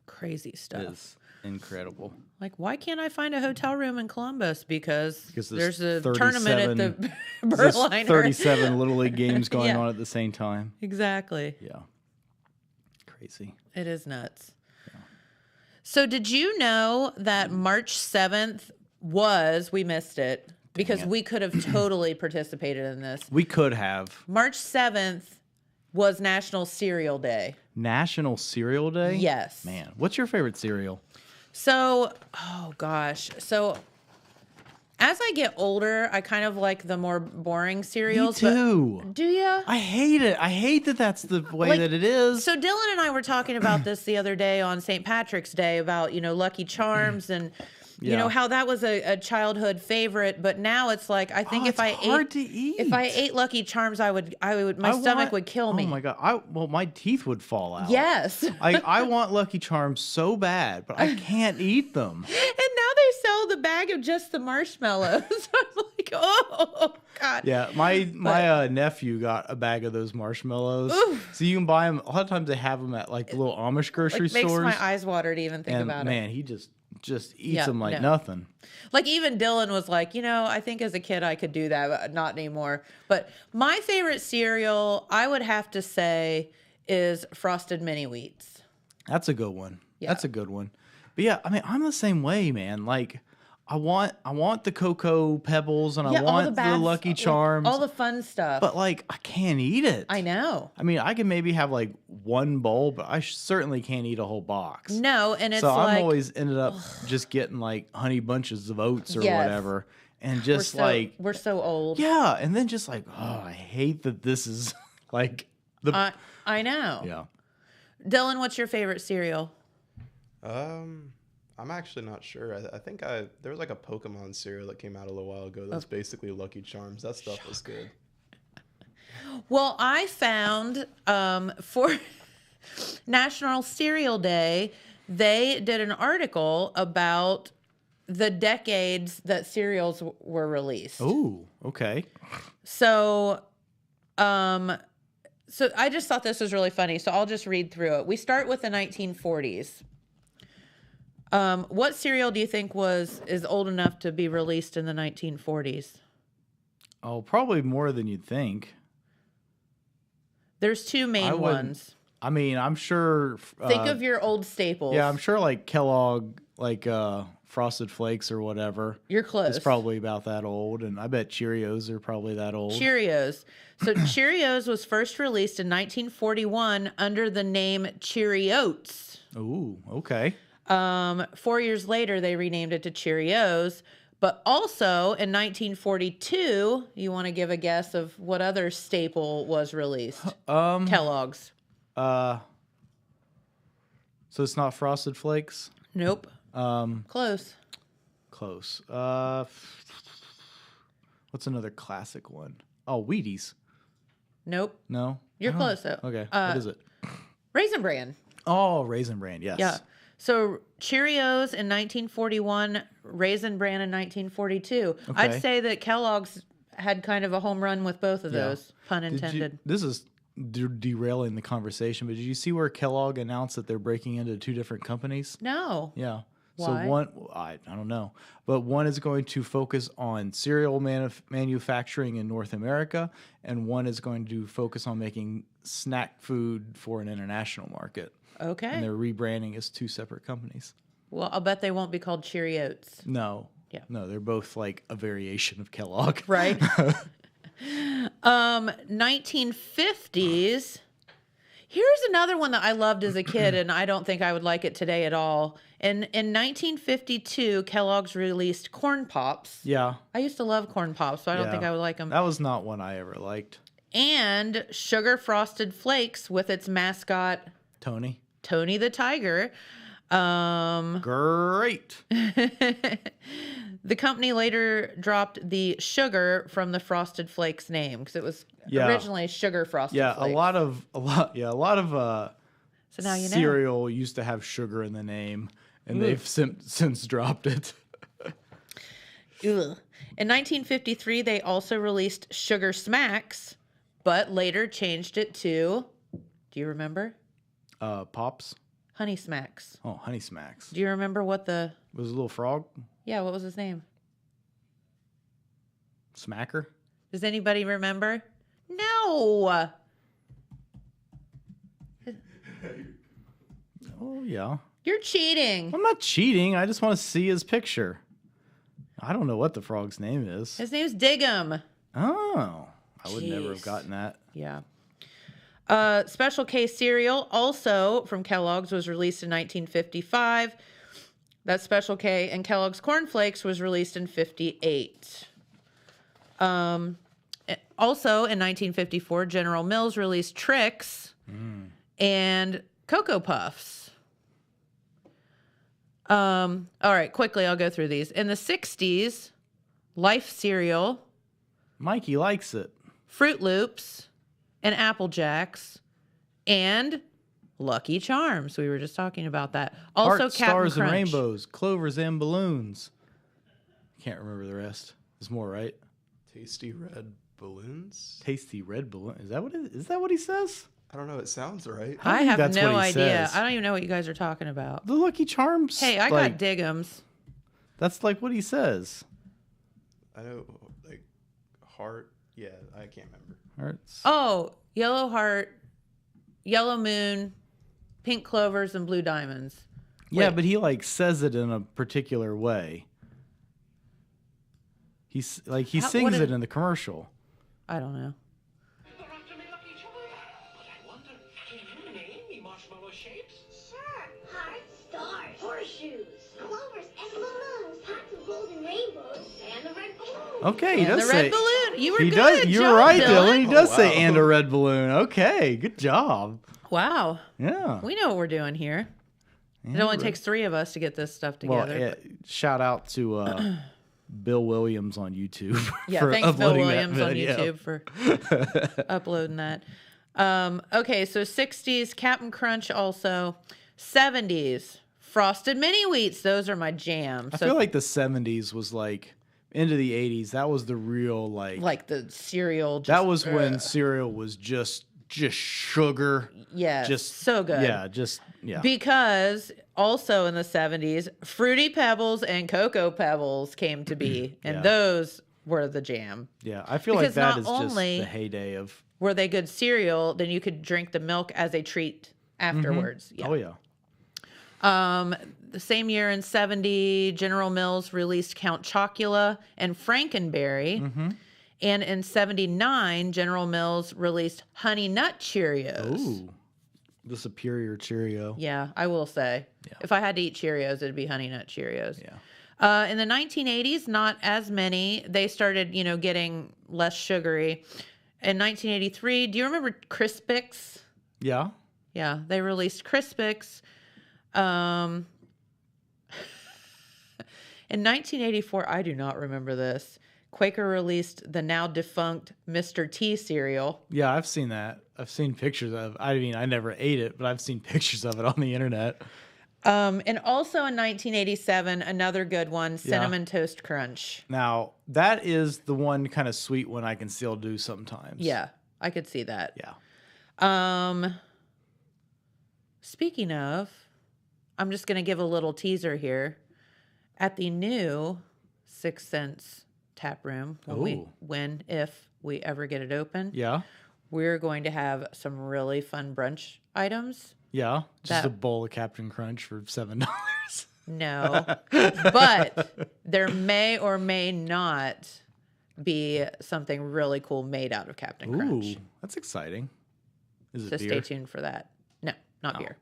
Crazy stuff. It is incredible. Like, why can't I find a hotel room in Columbus? Because there's a 37 tournament at the There's Berliner. 37 Little League games going on at the same time. Exactly. Yeah. Crazy. It is nuts. So did you know that March 7th we missed it because we could have totally participated in this. We could have. March 7th was National Cereal Day. National Cereal Day? Yes. Man, what's your favorite cereal? So, oh gosh. So as I get older, I kind of like the more boring cereals. Me too. Do you? I hate it. I hate that that's the way that it is. So Dylan and I were talking about this the other day on St. Patrick's Day about, you know, Lucky Charms and, you know, how that was a childhood favorite. But now it's like, I think if I ate Lucky Charms, my stomach would kill me. Oh my God. My teeth would fall out. Yes. I want Lucky Charms so bad, but I can't eat them. And now they sell the bag of just the marshmallows. I'm like, like, oh God. Yeah, my nephew got a bag of those marshmallows. So you can buy them. A lot of times they have them at like the little Amish grocery Like, makes stores. my eyes water to even think and about it. man, he just eats Yeah, them like no. nothing. Like even Dylan was like, I think as a kid I could do that, but not anymore. But my favorite cereal, I would have to say, is Frosted Mini Wheats. That's a good one. Yeah. That's a good one. But yeah, I mean, I'm the same way, man. Like, I want the Cocoa Pebbles and I all want the bad- Lucky like, Charms. all the fun stuff. but like, I can't eat it. I know. I mean, I can maybe have like one bowl, but I certainly can't eat a whole box. No, and it's So like I'm always ended up just getting like Honey Bunches of Oats or Yes. whatever, and we're just so, like we're so old. yeah, and then just like I hate that this is like the I know. yeah. Dylan, what's your favorite cereal? I'm actually not sure. I think there was like a Pokemon cereal that came out a little while ago. That's basically Lucky Charms. That stuff was good. Well, I found for National Cereal Day, they did an article about the decades that cereals were released. Oh, okay. So I just thought this was really funny. So I'll just read through it. We start with the 1940s. What cereal do you think is old enough to be released in the 1940s? Oh, probably more than you'd think. There's two main wouldn't- ones. I mean, I'm sure. Think of your old staples. Yeah, I'm sure like Kellogg, like Frosted Flakes or whatever. You're close. It's probably about that old, and I bet Cheerios are probably that old. Cheerios. So Cheerios was first released in 1941 under the name Cheeriots. Ooh, okay. 4 years later, they renamed it to Cheerios. But also in 1942, you want to give a guess of what other staple was released? Kellogg's. So it's not Frosted Flakes. Nope. Close. Close. What's another classic one? Oh, Wheaties. Nope. No, You're I don't close, know. though. Okay, what is it? Raisin Bran. Oh, Raisin Bran. Yes. Yeah. So Cheerios in 1941, Raisin Bran in 1942. I'd Okay. say that Kellogg's had kind of a home run with both of Yeah. those, pun intended. This is derailing the conversation, but did you see where Kellogg announced that they're breaking into two different companies? No. Yeah. Why? So one, I don't know, but one is going to focus on cereal manufacturing in North America, and one is going to focus on making snack food for an international market. Okay. And they're rebranding as two separate companies. Well, I'll bet they won't be called Cheeriots. No. Yeah. No, they're both like a variation of Kellogg. Right? 1950s. Here's another one that I loved as a kid, and I don't think I would like it today at all. In 1952, Kellogg's released Corn Pops. Yeah. I used to love Corn Pops, so I don't Yeah. think I would like them. That was not one I ever liked. And Sugar Frosted Flakes with its mascot, Tony. Tony the Tiger. Great. The company later dropped the sugar from the Frosted Flakes name because it was Yeah. originally Sugar Frosted Yeah, Flakes. a lot of So now you know. cereal used to have sugar in the name, and they've since dropped it. Ugh. In 1953, they also released Sugar Smacks, but later changed it to, do you remember? Pops. Honey Smacks. Oh, Honey Smacks. Do you remember what the, Was it a little frog? yeah, what was his name? Smacker? Does anybody remember? No. Oh, yeah. You're cheating. I'm not cheating. I just want to see his picture. I don't know what the frog's name is. His name's Diggum. Oh, I would never have Jeez. gotten that. Yeah. Special K cereal, also from Kellogg's, was released in 1955. That Special K and Kellogg's Corn Flakes was released in 58. Also in 1954, General Mills released Trix and Cocoa Puffs. All right, quickly, I'll go through these. In the 60s, Life cereal, Mikey likes it. Fruit Loops, and Apple Jacks, and Lucky Charms. We were just talking about that. Also, Hearts, Captain Stars, and Crunch. Rainbows, Clovers, and Balloons. Can't remember the rest. There's more, right? Tasty red balloons. Tasty red balloon. Is that what he says? I don't know. It sounds right. I I think have that's no what he idea. says. I don't even know what you guys are talking about. The Lucky Charms. Hey, I like, got Diggums. That's like what he says. I know, like heart. Yeah, I can't remember. Hearts. Oh, Yellow Heart, Yellow Moon, Pink Clovers, and Blue Diamonds. Yeah, Wait. but he like says it in a particular way. He's like he How- sings what it is- in the commercial. I don't know. They're after me, Lucky Charms. But I wonder, can you name me marshmallow shapes? Sure. Hearts, stars, horseshoes, clovers, and balloons, pots of golden rainbows, and the red balloon. Okay, he And does the say red balloon. You were he good. does. You're job, right, Dylan. He does Oh, say wow. and a red balloon. Okay, good job. Wow. Yeah. We know what we're doing here. It only takes 3 of us to get this stuff Well, together. shout out to Bill Williams on YouTube. Yeah, for thanks, Bill uploading that Williams, on video. YouTube for uploading that. Okay, so 60s, Captain Crunch also. 70s, Frosted Mini Wheats. Those are my jam. I So, feel like the 70s was like into the 80s. That was the real like the cereal. that was when cereal was just sugar. yeah, just so good. Yeah. Because also in the 70s, Fruity Pebbles and Cocoa Pebbles came to be, and Yeah. those were the jam. Yeah, I feel like Because that not is just only- the heyday of. Were they good cereal? Then you could drink the milk as a treat afterwards. Yeah. Oh yeah. The same year in 70, General Mills released Count Chocula and Frankenberry. Mm-hmm. And in 79, General Mills released Honey Nut Cheerios. Ooh, the superior Cheerio. Yeah, I will say. If I had to eat Cheerios, it'd be Honey Nut Cheerios. Yeah. In the 1980s, not as many. They started, getting less sugary. In 1983, do you remember Crispix? Yeah. Yeah, they released Crispix. In 1984, I do not remember this. Quaker released the now defunct Mr. T cereal. Yeah, I've seen that. I've seen pictures of. I mean, I never ate it, but I've seen pictures of it on the internet. And also in 1987, another good one, Cinnamon Toast Crunch. Now that is the one kind of sweet one I can still do sometimes. Yeah, I could see that. Yeah. Speaking of, I'm just going to give a little teaser here. At the new 6 Cents tap room, Ooh. if we ever get it open, Yeah. we're going to have some really fun brunch items. Yeah. Just That- a bowl of Captain Crunch for $7. No, but there may or may not be something really cool made out of Captain Crunch. Ooh, that's exciting. Is it So beer? stay tuned for that. No, not beer.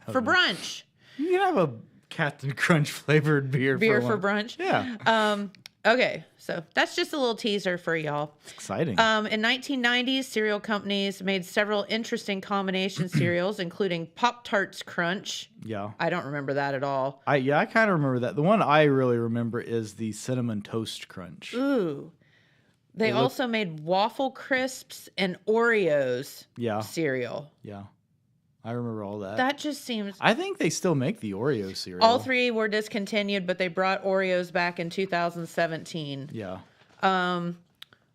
For brunch. You can have a Captain Crunch flavored beer. Beer for lunch. brunch. Yeah. Okay, so that's just a little teaser for y'all. Exciting. In 1990s, cereal companies made several interesting combination cereals, including Pop-Tarts Crunch. yeah. I don't remember that at all. I kind of remember that. The one I really remember is the Cinnamon Toast Crunch. Ooh. They also made Waffle Crisps and Oreos Yeah. cereal. Yeah. I remember all that. That just seems... I think they still make the Oreo cereal. All 3 were discontinued, but they brought Oreos back in 2017. Yeah.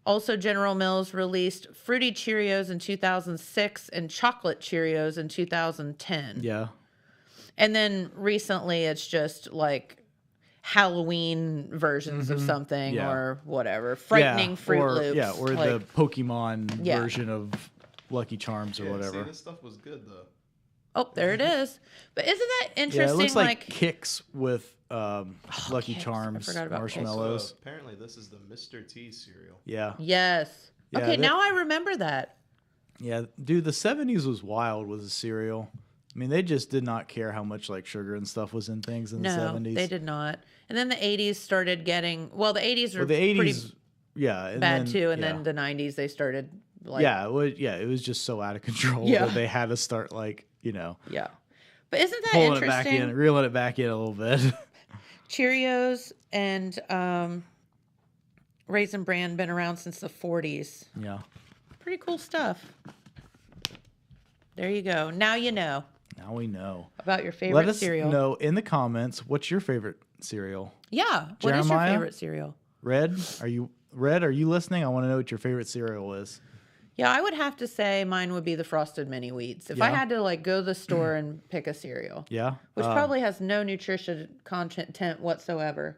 Also, General Mills released Fruity Cheerios in 2006 and Chocolate Cheerios in 2010. Yeah. And then recently, it's just like Halloween versions of something Yeah. or whatever. Frightening Fruit or, Loops. Yeah, or like, the Pokemon Yeah. version of Lucky Charms or Yeah, whatever. See, this stuff was good though. oh, there it is. But isn't that Yeah, interesting? it looks like Kix with Lucky Kix. I Charms forgot about Kix. marshmallows. So, apparently, this is the Mr. T cereal. Yeah. yes. Yeah, Okay, that- now I remember that. Yeah, dude, the 70s was wild with the cereal. I mean, they just did not care how much like sugar and stuff was in things in the No, 70s. they did not. And then the 80s started getting... Well, the 80s were Well, the 80s, pretty yeah, and bad then, too. And yeah. then the 90s, they started like... yeah, it was just so out of control Yeah. that they had to start like, Yeah. But isn't that pulling it back interesting? in, reeling it back in a little bit. Cheerios and Raisin Bran been around since the 40s. yeah. Pretty cool stuff. There you go. Now you know Now we know. about your favorite Let us cereal. know in the comments what's your favorite cereal. Yeah. What is your Jeremiah? favorite cereal? Red? Are you Red, are you listening? I want to know what your favorite cereal is. Yeah, I would have to say mine would be the Frosted Mini Wheats. If I Yeah? had to like go to the store and pick a cereal, Yeah. which probably has no nutrition content whatsoever.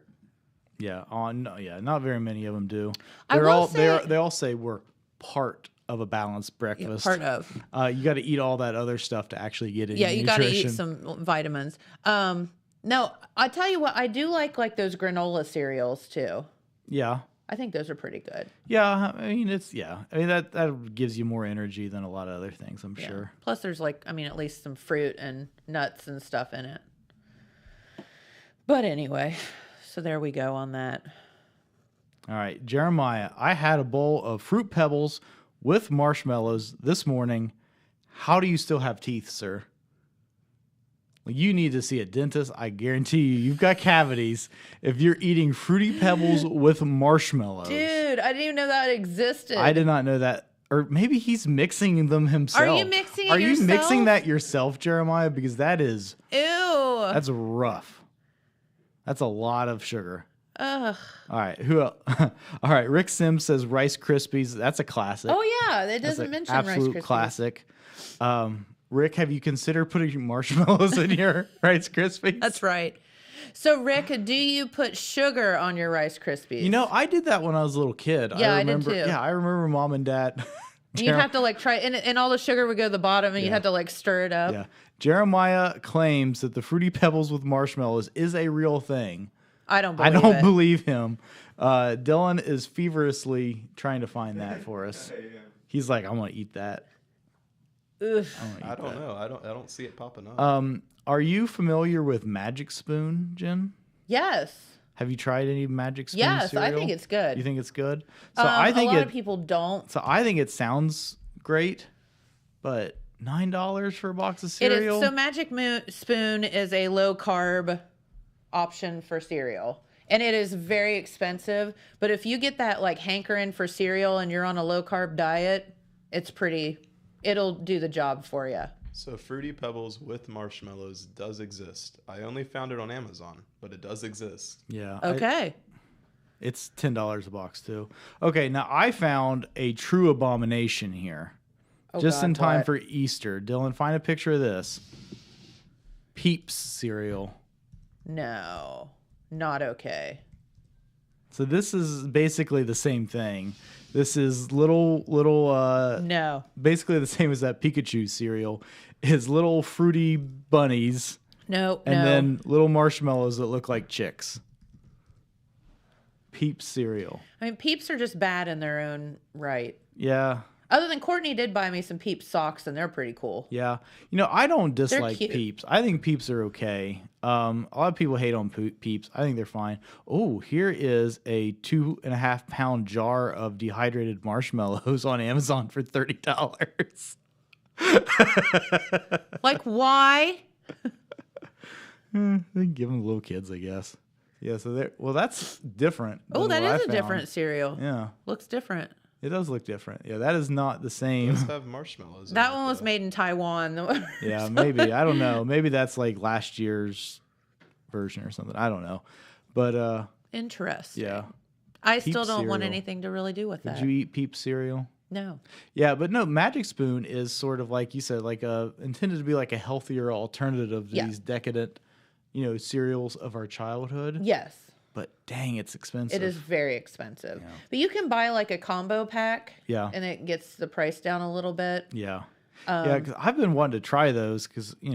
Yeah. Not very many of them do. I They're will all say- they all say we're part of a balanced Yeah, breakfast. part of. You got to eat all that other stuff to actually get any Yeah, you got to nutrition. eat some vitamins. No, I tell you what, I do like those granola cereals too. Yeah. I think those are pretty good. Yeah, I mean that gives you more energy than a lot of other things, I'm Yeah. sure. Plus, there's at least some fruit and nuts and stuff in it. But anyway, so there we go on that. All right, Jeremiah, I had a bowl of Fruit Pebbles with marshmallows this morning. How do you still have teeth, sir? Well, you need to see a dentist. I guarantee you've got cavities if you're eating Fruity Pebbles with marshmallows. Dude, I didn't even know that existed. I did not know that. Or maybe he's mixing them himself. Are you mixing it Are you yourself? mixing that yourself, Jeremiah? Because that's Ew. rough. That's a lot of sugar. Ugh. All right, who else? All right, Rick Sims says Rice Krispies. That's a classic. Oh yeah, it That's doesn't an mention absolute Rice Krispies. classic. Rick, have you considered putting marshmallows in your Rice Krispies? That's right. So Rick, do you put sugar on your Rice Krispies? You know, I did that when I was a little kid. Yeah, I did remember, too. Yeah, I remember Mom and Dad. you'd have to like try, and all the sugar would go to the bottom, and you had to like stir it up. Yeah, Jeremiah claims that the Fruity Pebbles with marshmallows is a real thing. I don't I believe don't it. believe him. Dylan is feverishly trying to find that for us. He's like, I'm gonna eat that. Ugh. I don't know. I don't see it popping up. Are you familiar with Magic Spoon, Jen? Yes. Have you tried any Magic Spoon Yes, cereal? I think it's good. You think it's good? So I think a lot of people don't. So I think it sounds great, but $9 for a box of It cereal. is so Magic Spoon is a low carb option for cereal. And it is very expensive, but if you get that like hankering for cereal and you're on a low carb diet, it'll do the job for you. So Fruity Pebbles with marshmallows does exist. I only found it on Amazon, but it does exist. Yeah. Okay. It's $10 a box too. Okay, now I found a true abomination here. Just God, in time what? for Easter. Dylan, find a picture of this. Peeps cereal. No, not okay. So this is basically the same thing. This is little No. basically the same as that Pikachu cereal. Is little fruity bunnies No. and then little marshmallows that look like chicks. Peeps cereal. I mean, Peeps are just bad in their own right. Yeah. Other than Courtney did buy me some Peeps socks, and they're pretty cool. Yeah. You know, I don't dislike cute. Peeps. I think Peeps are okay. A lot of people hate on Peeps. I think they're fine. Oh, here is a 2.5 pound jar of dehydrated marshmallows on Amazon for $30. Like, why? They can give them to little kids, I guess. Yeah, so that's different. Oh, than that what is I a found. different cereal. Yeah, Looks different. it does look different. Yeah, that is not the It same. does have marshmallows. in That it, one was though. made in Taiwan. Yeah, maybe. I don't know. Maybe that's like last year's version or something. I don't know. But Interesting. yeah. I still Peep don't want cereal. anything to really do with Did that. you eat Peep cereal? No. Yeah, but no, Magic Spoon is sort of like you said, like intended to be like a healthier alternative to Yeah. these decadent, cereals of our childhood. Yes. But dang, it's expensive. It is very expensive. But you can buy like a combo pack. Yeah. And it gets the price down a little bit. Yeah. Yeah, because I've been wanting to try those because, Can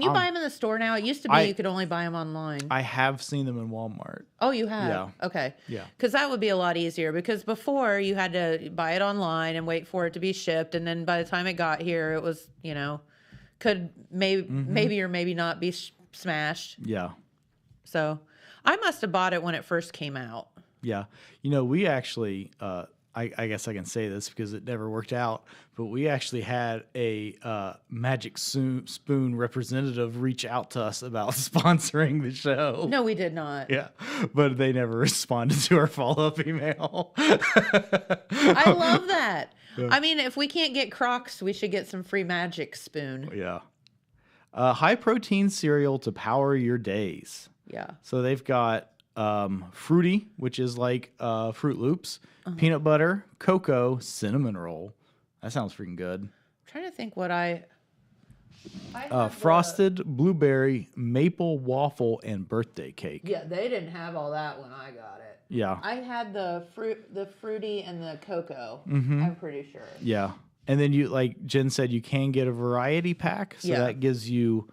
you buy them in the store now? It used to be you could only buy them online. I have seen them in Walmart. Oh, you have? Yeah. Okay. Yeah. Because that would be a lot easier because before you had to buy it online and wait for it to be shipped. And then by the time it got here, it was, could maybe or maybe not be smashed. Yeah. So I must have bought it when it first came out. Yeah. We actually, I guess I can say this because it never worked out, but we actually had a Magic Spoon representative reach out to us about sponsoring the show. No, we did not. Yeah, but they never responded to our follow-up email. I love that. I mean, if we can't get Crocs, we should get some free Magic Spoon. Yeah. High-protein cereal to power your days. Yeah. So they've got fruity, which is like Fruit Loops, peanut butter, cocoa, cinnamon roll. That sounds freaking good. I'm trying to think what I have Frosted blueberry, maple waffle, and birthday cake. Yeah, they didn't have all that when I got it. Yeah. I had the fruity, and the cocoa. Mm-hmm. I'm pretty sure. Yeah. And then you, like Jen said, you can get a variety pack. So Yeah. that gives you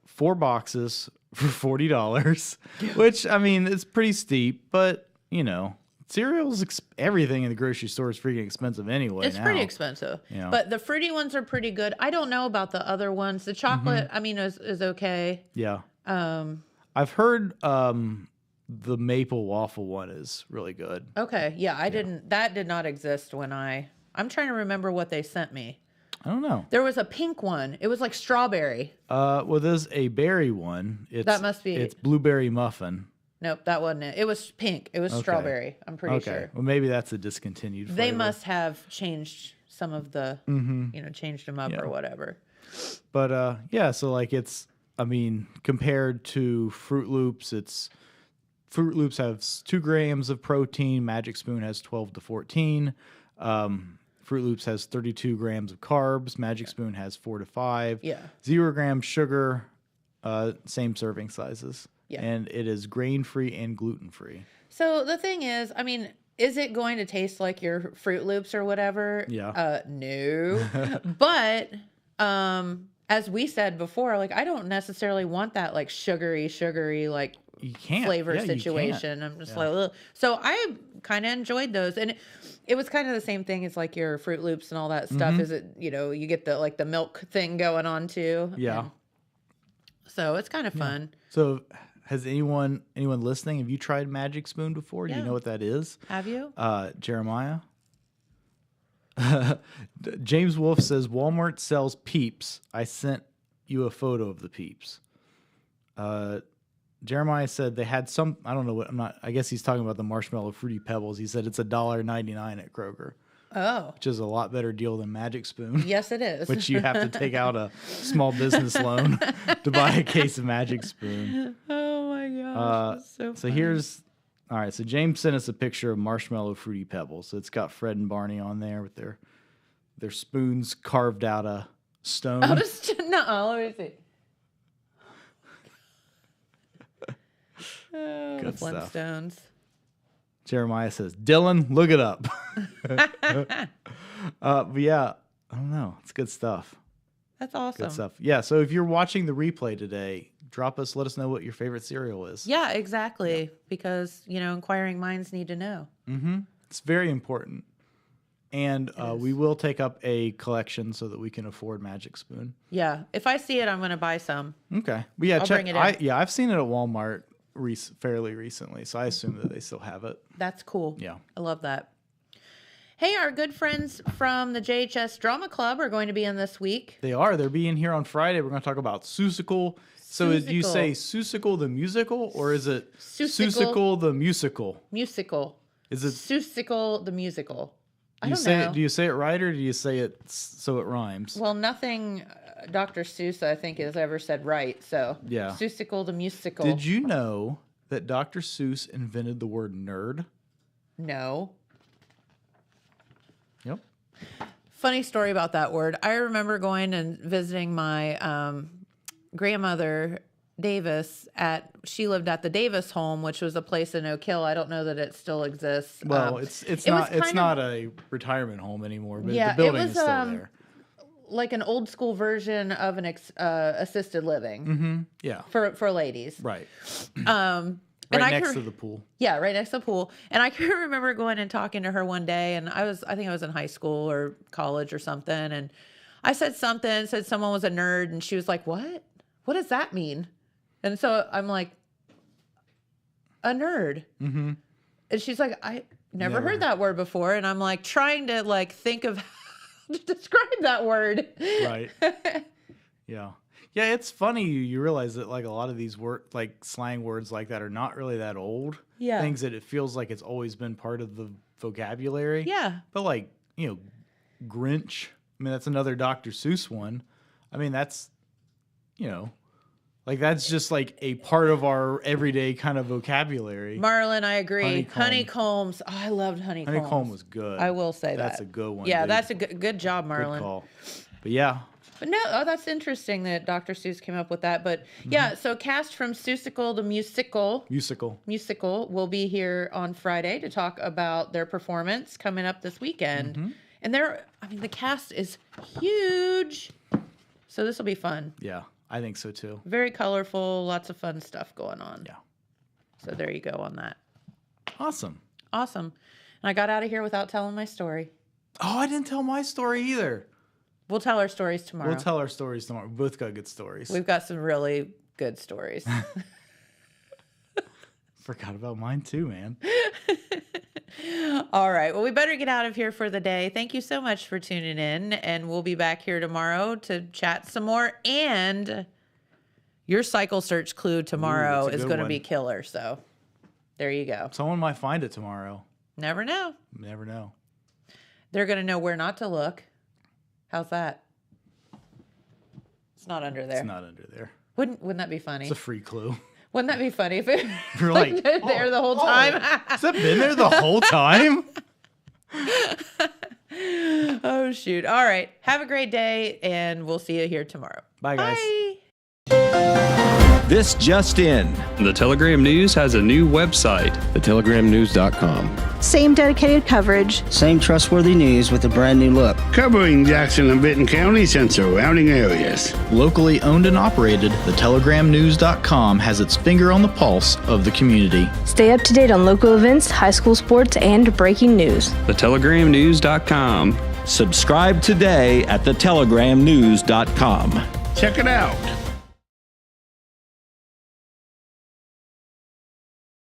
4 boxes for $40, which, I mean, it's pretty steep, but, you know, cereals, everything in the grocery store is freaking expensive anyway. It's pretty expensive. Yeah. But the fruity ones are pretty good. I don't know about the other ones. The chocolate, I mean, is okay. Yeah. Um, I've heard the maple waffle one is really good. okay. Yeah, that did not exist when I'm trying to remember what they sent me. I don't know. There was a pink one. It was like strawberry. Well, there's a berry one. That must be- It's blueberry muffin. Nope, that wasn't it. It was pink. It was strawberry. I'm pretty sure. Well, maybe that's a discontinued flavor. They must have changed some of the, changed them up or whatever. But yeah, so like compared to Fruit Loops, Fruit Loops has 2 grams of protein. Magic Spoon has 12 to 14. Fruit Loops has 32 grams of carbs. Magic Spoon has 4 to 5. Yeah. 0 gram sugar, same serving sizes. Yeah. And it is grain-free and gluten-free. So the thing is, I mean, is it going to taste like your Fruit Loops or whatever? Yeah. No. But as we said before, like I don't necessarily want that like sugary like You can't. flavor Yeah, you can't. situation. I'm just like, ugh. So I kind of enjoyed those, and it was kind of the same thing as like your Fruit Loops and all that stuff. Is it, you get the like the milk thing going on too. Yeah. And so it's kind of fun. So has anyone listening, have you tried Magic Spoon before? Do you Yeah. know what that is? Have you? Jeremiah? James Wolf says Walmart sells Peeps. I sent you a photo of the Peeps. Jeremiah said they had some, I don't know what, I guess he's talking about the marshmallow fruity pebbles. He said it's $1.99 at Kroger, Oh, which is a lot better deal than Magic Spoon. yes, it is. Which you have to take out a small business loan to buy a case of Magic Spoon. Oh my gosh, that's so So funny. here's, all right. So James sent us a picture of marshmallow fruity pebbles. So it's got Fred and Barney on there with their spoons carved out of stone. Oh, no, let me see. Oh, the Good stuff. Flintstones. Jeremiah says, Dylan, look it up. But yeah, I don't know. It's good stuff. That's awesome. Good stuff. Yeah. So if you're watching the replay today, let us know what your favorite cereal is. Yeah, exactly. Because, inquiring minds need to know. It's very important. And we will take up a collection so that we can afford Magic Spoon. Yeah. If I see it, I'm going to buy some. Okay. But yeah, I'll check. bring it in. I've seen it at Walmart fairly recently, so I assume that they still have it. That's cool. Yeah. I love that. Hey, our good friends from the JHS Drama Club are going to be in this week. They are. They're being here on Friday. We're going to talk about Seussical. So do you say Seussical the musical, or is it Seussical the musical? Musical. Is it Seussical the musical. I don't know. Do you say it right, or do you say it so it rhymes? Well, nothing Dr. Seuss, I think, has ever said right. So, Yeah. Seussical the musical. Did you know that Dr. Seuss invented the word nerd? No. Yep. Funny story about that word. I remember going and visiting my grandmother Davis she lived at the Davis home, which was a place in Oak Hill. I don't know that it still exists. Well, it's not a retirement home anymore, but Yeah, the building it was, is still there. like an old school version of an assisted living Yeah. for ladies. Right. And Right I next can- to the pool. Yeah, right next to the pool. And I can remember going and talking to her one day, and I think I was in high school or college or something, and I said someone was a nerd, and she was like, "What? What does that mean?" And so I'm like, "A nerd." Mm-hmm. And she's like, "I never heard that word before," and I'm like trying to like think of how to describe that word. Right. Yeah. Yeah, it's funny you realize that like a lot of these like slang words like that are not really that old. Yeah. Things that it feels like it's always been part of the vocabulary. Yeah. But like, Grinch, I mean that's another Dr. Seuss one. I mean that's Like that's just like a part of our everyday kind of vocabulary. Marlon, I agree. Honeycomb. Honeycombs. Oh, I loved honeycombs. Honeycomb was good. I will say That's that. a good one. Yeah, dude. that's a good job, Good Marlon. call. But yeah, But no, that's interesting that Dr. Seuss came up with that. But yeah, so cast from Seussical the musical will be here on Friday to talk about their performance coming up this weekend. And the cast is huge. So this will be fun. yeah, I think so too. Very colorful, lots of fun stuff going on. Yeah. So there you go on that. Awesome. Awesome. And I got out of here without telling my story. Oh, I didn't tell my story either. We'll tell our stories tomorrow. We'll tell our stories tomorrow. We both got good stories. We've got some really good stories. Forgot about mine too, man. All right. Well, we better get out of here for the day. Thank you so much for tuning in. And we'll be back here tomorrow to chat some more. And your cycle search clue tomorrow that's a is good going to one. be killer. So there you go. Someone might find it tomorrow. Never know. Never know. They're going to know where not to look. How's that? It's not under there. It's not under there. Wouldn't that be funny? It's a free clue. Wouldn't that be funny if it We're was like, there the whole time? Has that been there the whole time? Oh, shoot. All right. Have a great day, and we'll see you here tomorrow. Bye, guys. Bye. This just in. The Telegram News has a new website. TheTelegramNews.com. Same dedicated coverage. Same trustworthy news with a brand new look. Covering Jackson and Benton counties and surrounding areas. Locally owned and operated, TheTelegramNews.com has its finger on the pulse of the community. Stay up to date on local events, high school sports, and breaking news. TheTelegramNews.com. Subscribe today at TheTelegramNews.com. Check it out.